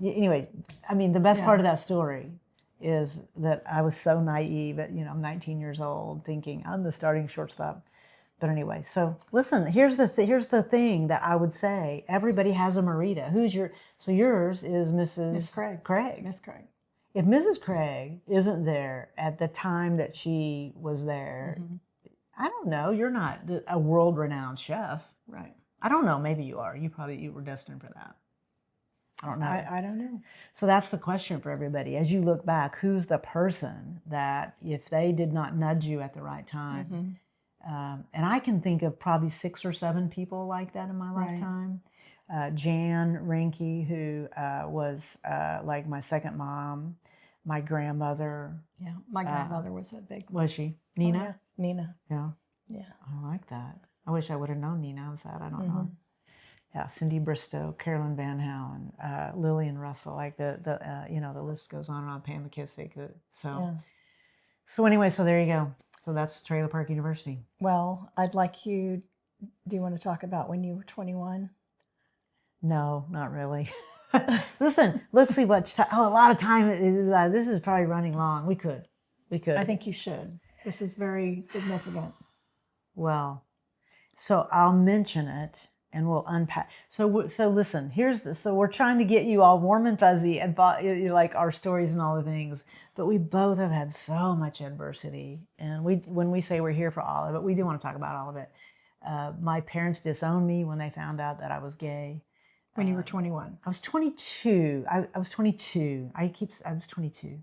Anyway, I mean, the best part of that story is that I was so naive at, I'm 19 years old thinking I'm the starting shortstop. But anyway, so listen, here's the thing that I would say. Everybody has a Marita. Yours is Miss Craig. Miss Craig. If Mrs. Craig isn't there at the time that she was there, mm-hmm. I don't know, you're not a world-renowned chef. Right. I don't know, maybe you are. You were destined for that. I don't know. I don't know. So that's the question for everybody. As you look back, who's the person that if they did not nudge you at the right time? Mm-hmm. And I can think of probably 6 or 7 people like that in my lifetime. Jan Rinke, who was like my second mom, my grandmother. Yeah, my grandmother was a big one. Was she? Nina? Oh, yeah. Nina. Yeah. Yeah. I like that. I wish I would have known Nina. I'm sad I don't mm-hmm. know. Yeah, Cindy Bristow, Carolyn Van Howen, Lillian Russell, like the list goes on and on. Pam McKissick. So anyway, so there you go. So that's Trailer Park University. Well, I'd like you. Do you want to talk about when you were 21? No, not really. Listen, let's see what. A lot of time. This is probably running long. We could. I think you should. This is very significant. Well, so I'll mention it. And we'll unpack. So listen. So we're trying to get you all warm and fuzzy and like our stories and all the things. But we both have had so much adversity, and when we say we're here for all of it, we do want to talk about all of it. My parents disowned me when they found out that I was gay. When you were 21, I was 22. I was 22. I was 22.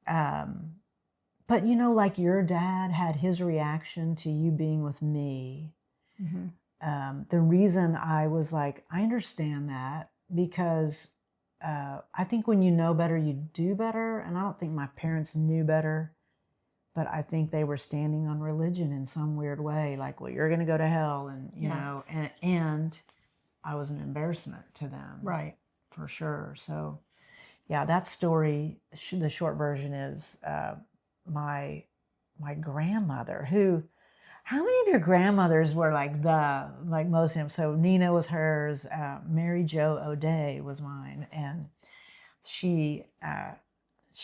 But like your dad had his reaction to you being with me. Mm-hmm. The reason I was like, I understand that because I think when you know better, you do better. And I don't think my parents knew better, but I think they were standing on religion in some weird way. Like, well, you're going to go to hell. And, and I was an embarrassment to them. Right. For sure. So, yeah, that story, the short version is my grandmother who... How many of your grandmothers were like most of them? So Nina was hers. Mary Jo O'Day was mine, and she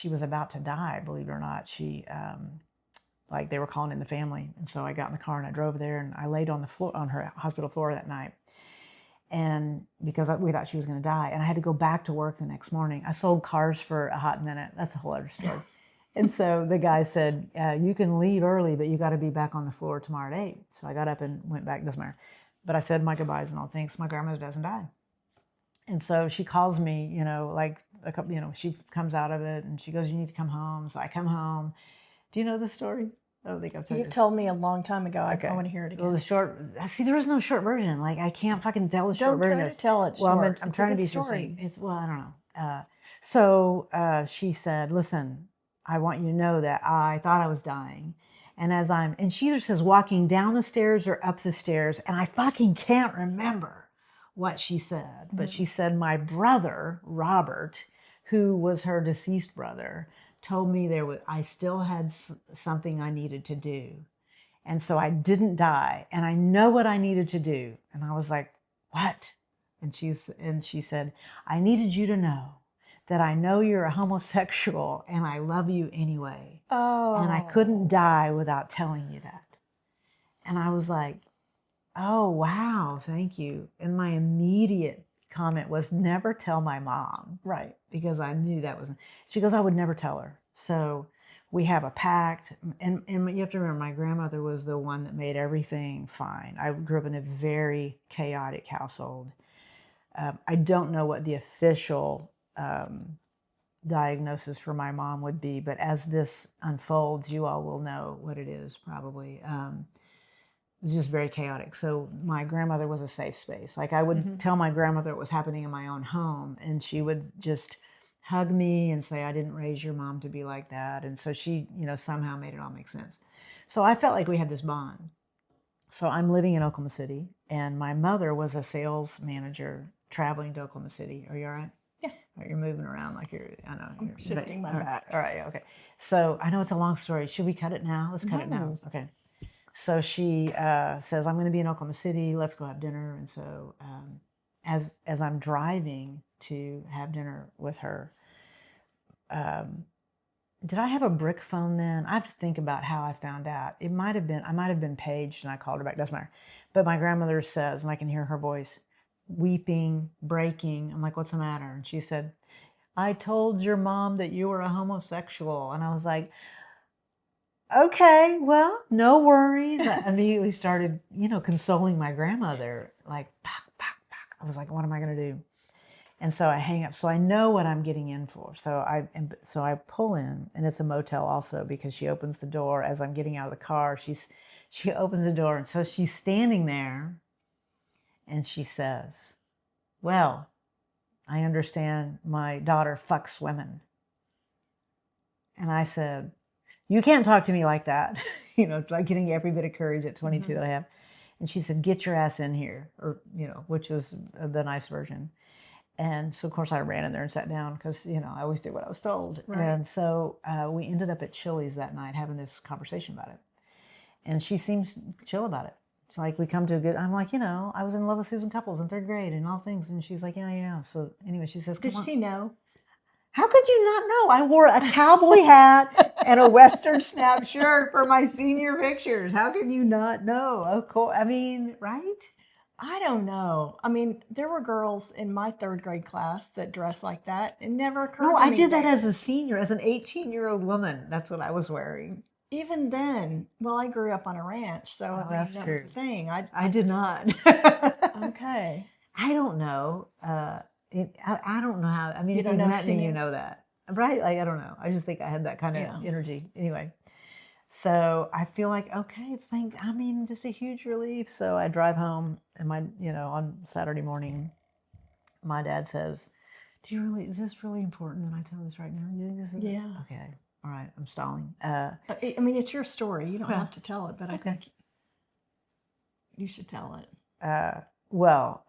was about to die. Believe it or not, she they were calling in the family, and so I got in the car and I drove there, and I laid on the floor on her hospital floor that night, and because we thought she was going to die, and I had to go back to work the next morning. I sold cars for a hot minute. That's a whole other story. And so the guy said, you can leave early, but you got to be back on the floor tomorrow at 8. So I got up and went back, doesn't matter. But I said my goodbyes and all things. My grandmother doesn't die. And so she calls me, like a couple, she comes out of it and she goes, you need to come home. So I come home. Do you know the story? I don't think I've told you. You've told me a long time ago. Okay. I want to hear it again. Well, there is no short version. Like, I can't fucking tell the short version. Don't try to tell it short. Well, I'm trying to be story. I don't know. So she said, listen, I want you to know that I thought I was dying. And she either says walking down the stairs or up the stairs. And I fucking can't remember what she said. But she said, my brother, Robert, who was her deceased brother, told me I still had something I needed to do. And so I didn't die. And I know what I needed to do. And I was like, what? And she said, I needed you to know that I know you're a homosexual and I love you anyway. Oh. And I couldn't die without telling you that. And I was like, oh, wow, thank you. And my immediate comment was never tell my mom. Right. Because I knew she goes, I would never tell her. So we have a pact. And you have to remember, my grandmother was the one that made everything fine. I grew up in a very chaotic household. I don't know what the official diagnosis for my mom would be, but as this unfolds, you all will know what it is probably. It was just very chaotic. So my grandmother was a safe space. Like, I would tell my grandmother what was happening in my own home, and she would just hug me and say, I didn't raise your mom to be like that. And so she, somehow made it all make sense. So I felt like we had this bond. So I'm living in Oklahoma City, and my mother was a sales manager traveling to Oklahoma City. Are you all right? Yeah. Right, you're moving around like I know. I'm shifting my back. All right, okay. So I know it's a long story. Should we cut it now? Let's cut it now. Okay. So she says, I'm going to be in Oklahoma City. Let's go have dinner. And so as I'm driving to have dinner with her, did I have a brick phone then? I have to think about how I found out. I might have been paged and I called her back. Doesn't matter. But my grandmother says, and I can hear her voice, weeping, breaking. I'm like, what's the matter? And she said, I told your mom that you were a homosexual. And I was like, okay, well, no worries. I immediately started, consoling my grandmother, like, back. I was like, what am I going to do? And so I hang up. So I know what I'm getting in for. So I pull in, and it's a motel also, because she opens the door as I'm getting out of the car. She opens the door, and so she's standing there, and she says, well, I understand my daughter fucks women. And I said, you can't talk to me like that. Like getting every bit of courage at 22 that I have. And she said, get your ass in here, or, which was the nice version. And so, of course, I ran in there and sat down because, I always did what I was told. Right. And so we ended up at Chili's that night having this conversation about it. And she seems chill about it. It's like we come to I'm like, I was in love with Susan Couples in 3rd grade and all things. And she's like, yeah. So anyway, she says, Did she know? How could you not know? I wore a cowboy hat and a Western snap shirt for my senior pictures. How can you not know? Of course. I mean, right? I don't know. I mean, there were girls in my 3rd grade class that dressed like that. It never occurred to me. No, I did that as a senior, as an 18-year-old woman. That's what I was wearing. Even then, well, I grew up on a ranch, so that's that true. was the thing. I did not. Okay. I don't know. I don't know how. I mean, if you met me, you know that, right? Like, I don't know. I just think I had that kind of energy. Anyway, so I feel like, okay, just a huge relief. So I drive home, and on Saturday morning, my dad says, is this really important that I tell this right now? You think this is okay? All right, I'm stalling. I mean, it's your story. You don't have to tell it, but I think you should tell it. Well,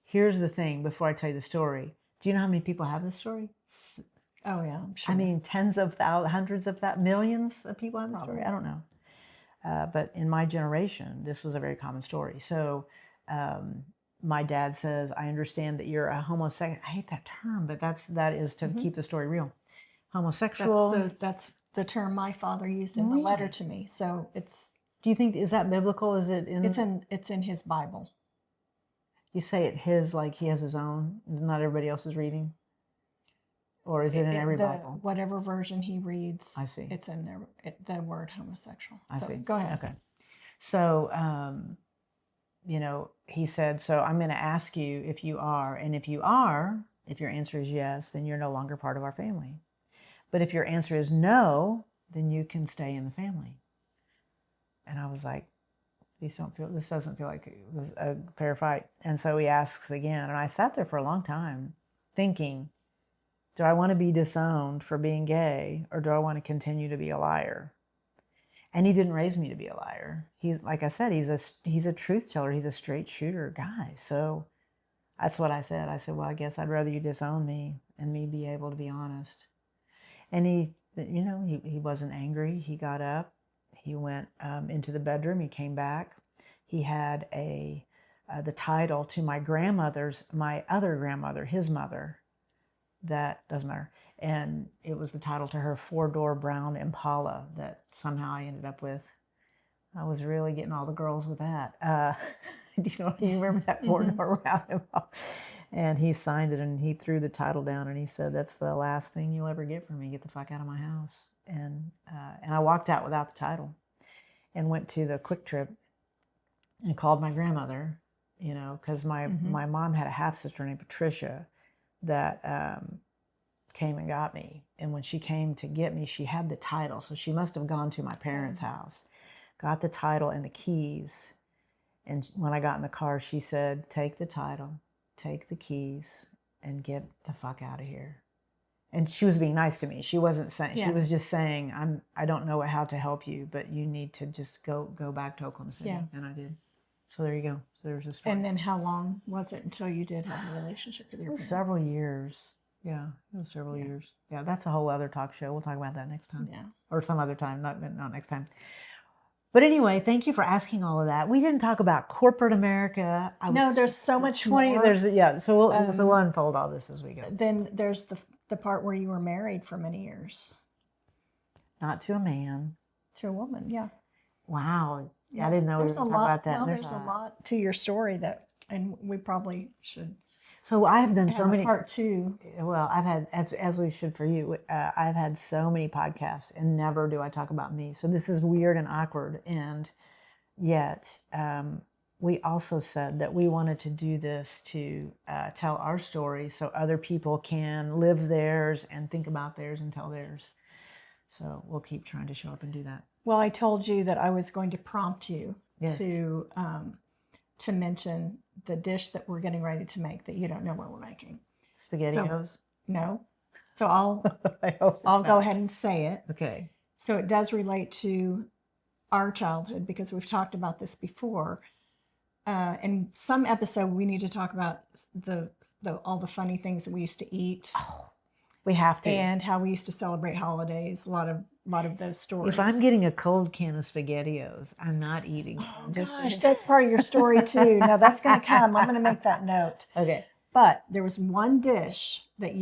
here's the thing. Before I tell you the story, do you know how many people have this story? Oh yeah, I'm sure. I mean, tens of thousands, hundreds of millions of people have the story. I don't know. But in my generation, this was a very common story. So my dad says, I understand that you're a homosexual. I hate that term, but that is to keep the story real. Homosexual. That's the term my father used in the letter to me. So it's. Do you think, is that biblical? Is it in? It's in his Bible. You say it his, like he has his own, not everybody else is reading? Or is it in every Bible? Whatever version he reads, I see. It's in there, the word homosexual. I see. Go ahead. Okay. So, he said, so I'm going to ask you if you are, and if you are, if your answer is yes, then you're no longer part of our family. But if your answer is no, then you can stay in the family. And I was like, this doesn't feel like it was a fair fight. And so he asks again, and I sat there for a long time thinking, do I want to be disowned for being gay, or do I want to continue to be a liar? And he didn't raise me to be a liar. He's, like I said, he's a truth teller. He's a straight shooter guy. So that's what I said. I said, well, I guess I'd rather you disown me and me be able to be honest. And he wasn't angry. He got up. He went into the bedroom. He came back. He had the title to my other grandmother, his mother. That doesn't matter. And it was the title to her 4-door brown Impala that somehow I ended up with. I was really getting all the girls with that. Do you remember that 4-door brown Impala? And he signed it, and he threw the title down, and he said, that's the last thing you'll ever get from me. Get the fuck out of my house. And I walked out without the title and went to the Quick Trip and called my grandmother, because my mom had a half-sister named Patricia that came and got me. And when she came to get me, she had the title. So she must have gone to my parents' house, got the title and the keys. And when I got in the car, she said, take the title, take the keys, and get the fuck out of here. And she was being nice to me. She wasn't saying, she was just saying, I don't know how to help you, but you need to just go back to Oklahoma City. Yeah. And I did. So there you go. So there's a story. And then how long was it until you did have a relationship with your parents? Several years. Yeah, it was several years. Yeah, that's a whole other talk show. We'll talk about that next time. Yeah. Or some other time, not next time. But anyway, thank you for asking all of that. We didn't talk about corporate America. There's so much more. So we'll unfold all this as we go. Then there's the part where you were married for many years. Not to a man. To a woman, yeah. Wow. I didn't know we were going to talk about that. No, there's a lot to your story and we probably should. So I have done so many. Part 2. Well, I've had, as we should for you, I've had so many podcasts, and never do I talk about me. So this is weird and awkward. And yet, we also said that we wanted to do this to tell our story so other people can live theirs and think about theirs and tell theirs. So we'll keep trying to show up and do that. Well, I told you that I was going to prompt you to mention the dish that we're getting ready to make that you don't know what we're making. SpaghettiOs? No. So I'll go ahead and say it. Okay. So it does relate to our childhood because we've talked about this before. In some episode, we need to talk about all the funny things that we used to eat. Oh, we have to. And how we used to celebrate holidays. A lot of those stories. If I'm getting a cold can of SpaghettiOs, I'm not eating them. Oh gosh, that's part of your story too. No, that's going to come. I'm going to make that note. Okay. But there was one dish that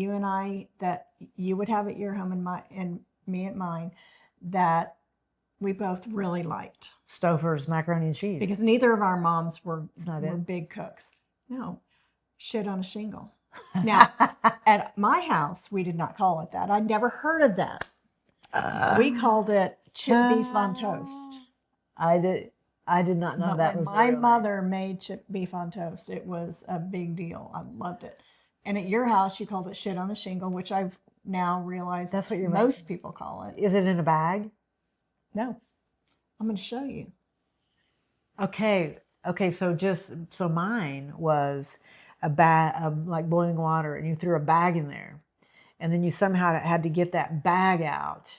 that you would have at your home and me at mine that we both really liked. Stouffer's macaroni and cheese. Because neither of our moms were big cooks. No, shit on a shingle. Now, at my house, we did not call it that. I'd never heard of that. We called it chipped beef on toast. I did not know that was my mother made chipped beef on toast. It was a big deal. I loved it. And at your house, you called it shit on a shingle, which I've now realized that's what most people call it. Is it in a bag? No. I'm going to show you. Okay. So mine was a bag of like boiling water, and you threw a bag in there, and then you somehow had to get that bag out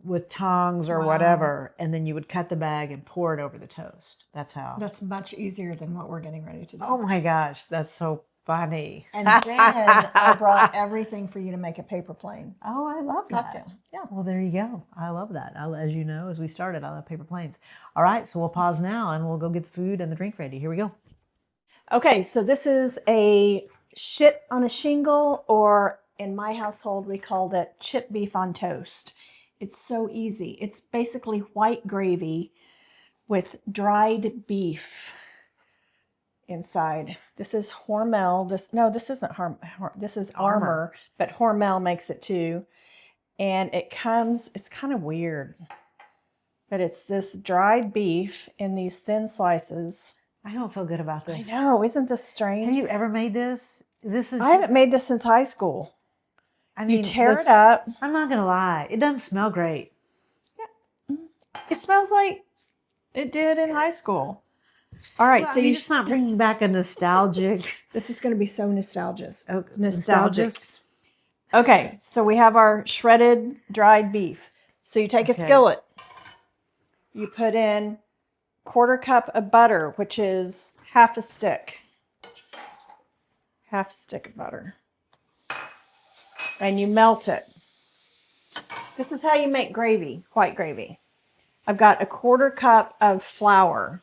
with tongs or whatever, and then you would cut the bag and pour it over the toast. That's how. That's much easier than what we're getting ready to do. Oh my gosh, that's so funny. And then I brought everything for you to make a paper plane. Oh, I love that. Cocktail. Yeah. Well, there you go. I love that. As you know, as we started, I love paper planes. All right, so we'll pause now and we'll go get the food and the drink ready. Here we go. Okay, so this is a shit on a shingle, or in my household, we called it chipped beef on toast. It's so easy. It's basically white gravy with dried beef inside. This is Hormel. This isn't this is Armor, but Hormel makes it too. And it's kind of weird, but it's this dried beef in these thin slices. I don't feel good about this. I know, isn't this strange? Have you ever made this? I haven't made this since high school. I mean, you tear it up. I'm not gonna lie, it doesn't smell great. Yeah, it smells like it did in high school. All right, Well, so you're just not bringing back a nostalgic. This is going to be so nostalgic. Oh, Nostalgic. Okay, so we have our shredded dried beef. So you take a skillet. You put in 1/4 cup of butter, which is half a stick. Half a stick of butter. And you melt it. This is how you make gravy, white gravy. I've got a 1/4 cup of flour.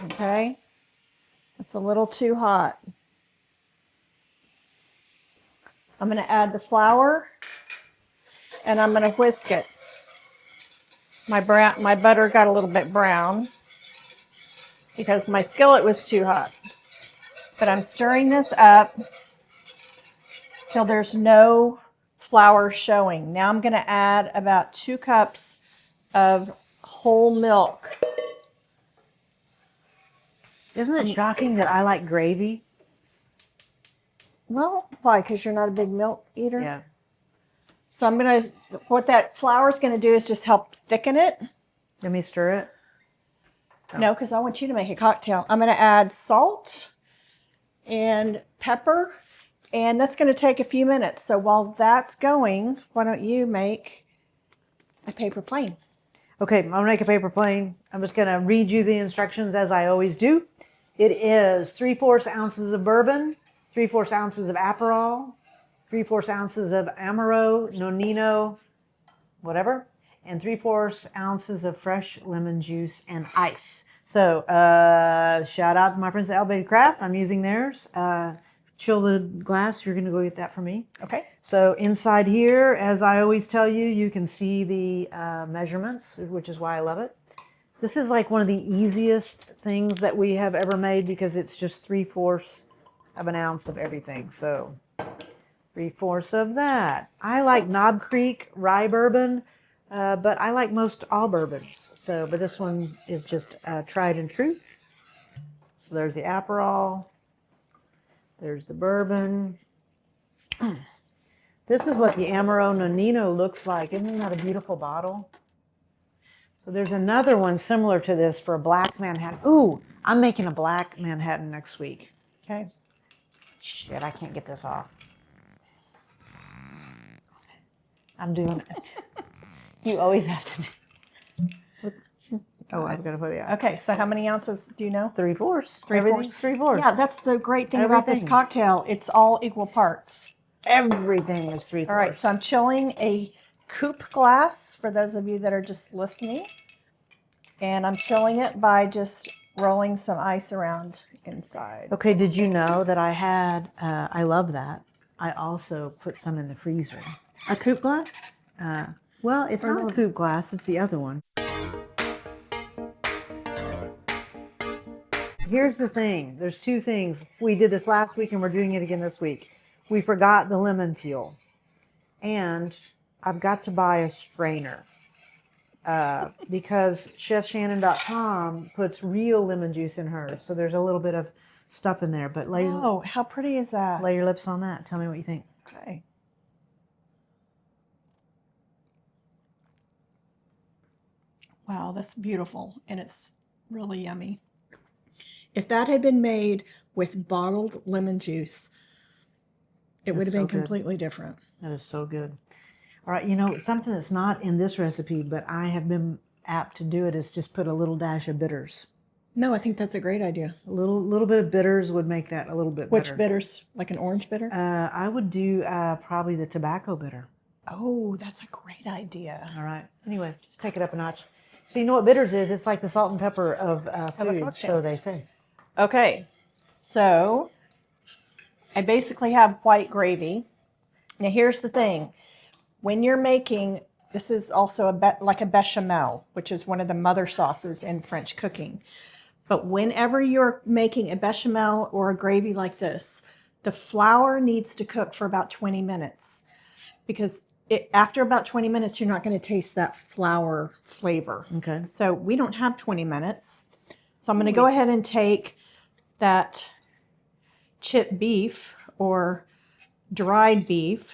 Okay. It's a little too hot. I'm going to add the flour and I'm going to whisk it. My butter got a little bit brown because my skillet was too hot. But I'm stirring this up till there's no flour showing. Now I'm going to add about 2 cups of whole milk. Isn't it shocking that I like gravy? Well, why? Because you're not a big milk eater? Yeah. So what that flour is going to do is just help thicken it. Let me stir it. No, because I want you to make a cocktail. I'm going to add salt and pepper, and that's going to take a few minutes. So while that's going, why don't you make a paper plane? Okay, I'm gonna make a paper plane. I'm just gonna read you the instructions as I always do. It is 3/4 ounces of bourbon, 3/4 ounces of Aperol, 3/4 ounces of Amaro, Nonino, whatever, and 3/4 ounces of fresh lemon juice and ice. So shout out to my friends at Elevated Craft. I'm using theirs. Chill the glass. You're gonna go get that for me. Okay. So inside here, as I always tell you, you can see the measurements, which is why I love it. This is like one of the easiest things that we have ever made because it's just 3/4 of an ounce of everything. So 3/4 of that. I like Knob Creek rye bourbon, but I like most all bourbons. So, but this one is just tried and true. So there's the Aperol. There's the bourbon. This is what the Amaro Nonino looks like. Isn't that a beautiful bottle? So there's another one similar to this for a black Manhattan. Ooh, I'm making a black Manhattan next week. Okay. Shit, I can't get this off. I'm doing it. You always have to do. Oh, I've got to put it out. Okay, so how many ounces do you know? 3/4. 3/4. Everything's 3/4. Yeah, that's the great thing about this Everything. cocktail. It's all equal parts. Everything is 3/4. All right, so I'm chilling a coupe glass for those of you that are just listening. And I'm chilling it by just rolling some ice around inside. Okay, did you know that I had, I love that. I also put some in the freezer. A coupe glass? Well, it's not a coupe glass, it's the other one. Here's the thing. There's 2 things. We did this last week and we're doing it again this week. We forgot the lemon peel. And I've got to buy a strainer. Because chefshannon.com puts real lemon juice in hers. So there's a little bit of stuff in there. But Oh, how pretty is that? lay your lips on that. Tell me what you think. Okay. Wow, that's beautiful. And it's really yummy. If that had been made with bottled lemon juice, it would have been completely different. That is so good. All right, you know, something that's not in this recipe, but I have been apt to do it is just put a little dash of bitters. No, I think that's a great idea. A little bit of bitters would make that a little bit better. Which bitters? Like an orange bitter? I would do probably the tobacco bitter. Oh, that's a great idea. All right. Anyway, just take it up a notch. So you know what bitters is? It's like the salt and pepper of food, cocktail. so they say. Okay, so I basically have white gravy. Now here's the thing. When you're making this is also like a bechamel, which is one of the mother sauces in French cooking. But whenever you're making a bechamel or a gravy like this, the flour needs to cook for about 20 minutes because after about 20 minutes, you're not going to taste that flour flavor. Okay. So we don't have 20 minutes. So I'm going to go ahead and take that chipped beef or dried beef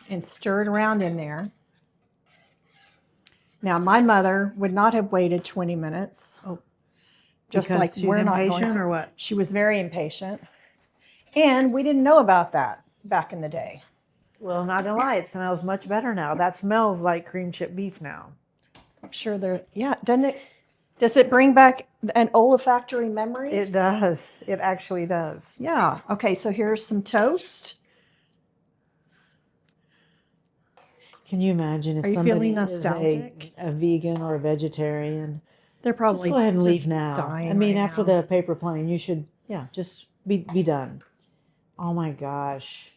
and stir it around in there. Now, my mother would not have waited 20 minutes. Oh. Just Because like she's we're not impatient going to. or what? She was very impatient. And we didn't know about that back in the day. Well, I'm not gonna lie, it smells much better now. That smells like cream chip beef now. I'm sure doesn't it? Does it bring back an olfactory memory? It does. It actually does. Yeah. Okay, so here's some toast. Can you imagine if Are you somebody feeling is nostalgic? a vegan or a vegetarian? They're probably Just go ahead and just leave now. dying I mean, right after now. the paper plane, you should, just be done. Oh my gosh.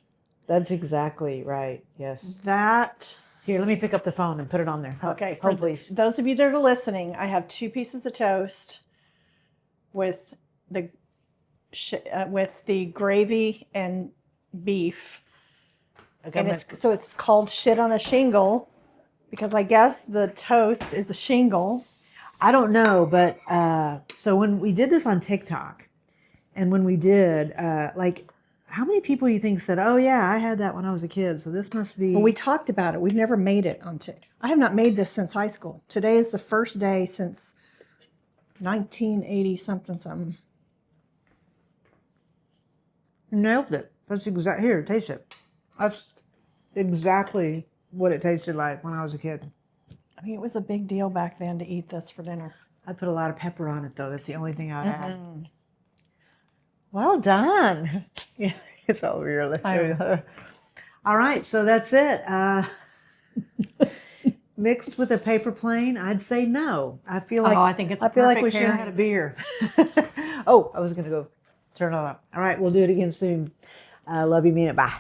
That's exactly right. Yes. That. Here, let me pick up the phone and put it on there. Okay, Hold, please. those of you that are listening, I have 2 pieces of toast with the gravy and beef. Okay, And it's called shit on a shingle because I guess the toast is a shingle. I don't know, but so when we did this on TikTok, and when we did, how many people you think said, "Oh yeah, I had that when I was a kid," so this must be. Well, we talked about it. We've never made it on TikTok. I have not made this since high school. Today is the first day since 1980 something. Nailed it. That's exactly, here, taste it. That's exactly what it tasted like when I was a kid. I mean, it was a big deal back then to eat this for dinner. I put a lot of pepper on it, though. That's the only thing I'd add. Well done. Yeah, it's over your lip. All right, so that's it. Mixed with a paper plane, I'd say no. I feel like I think it's. I feel like we should have had a beer. Oh, I was gonna go turn it on. All right, we'll do it again soon. Love you, mean it. Bye.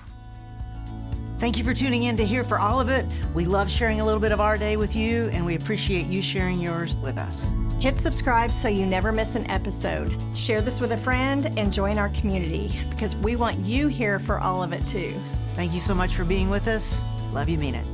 Thank you for tuning in to Here for All of It. We love sharing a little bit of our day with you, and we appreciate you sharing yours with us. Hit subscribe so you never miss an episode. Share this with a friend and join our community because we want you here for all of it too. Thank you so much for being with us. Love you, mean it.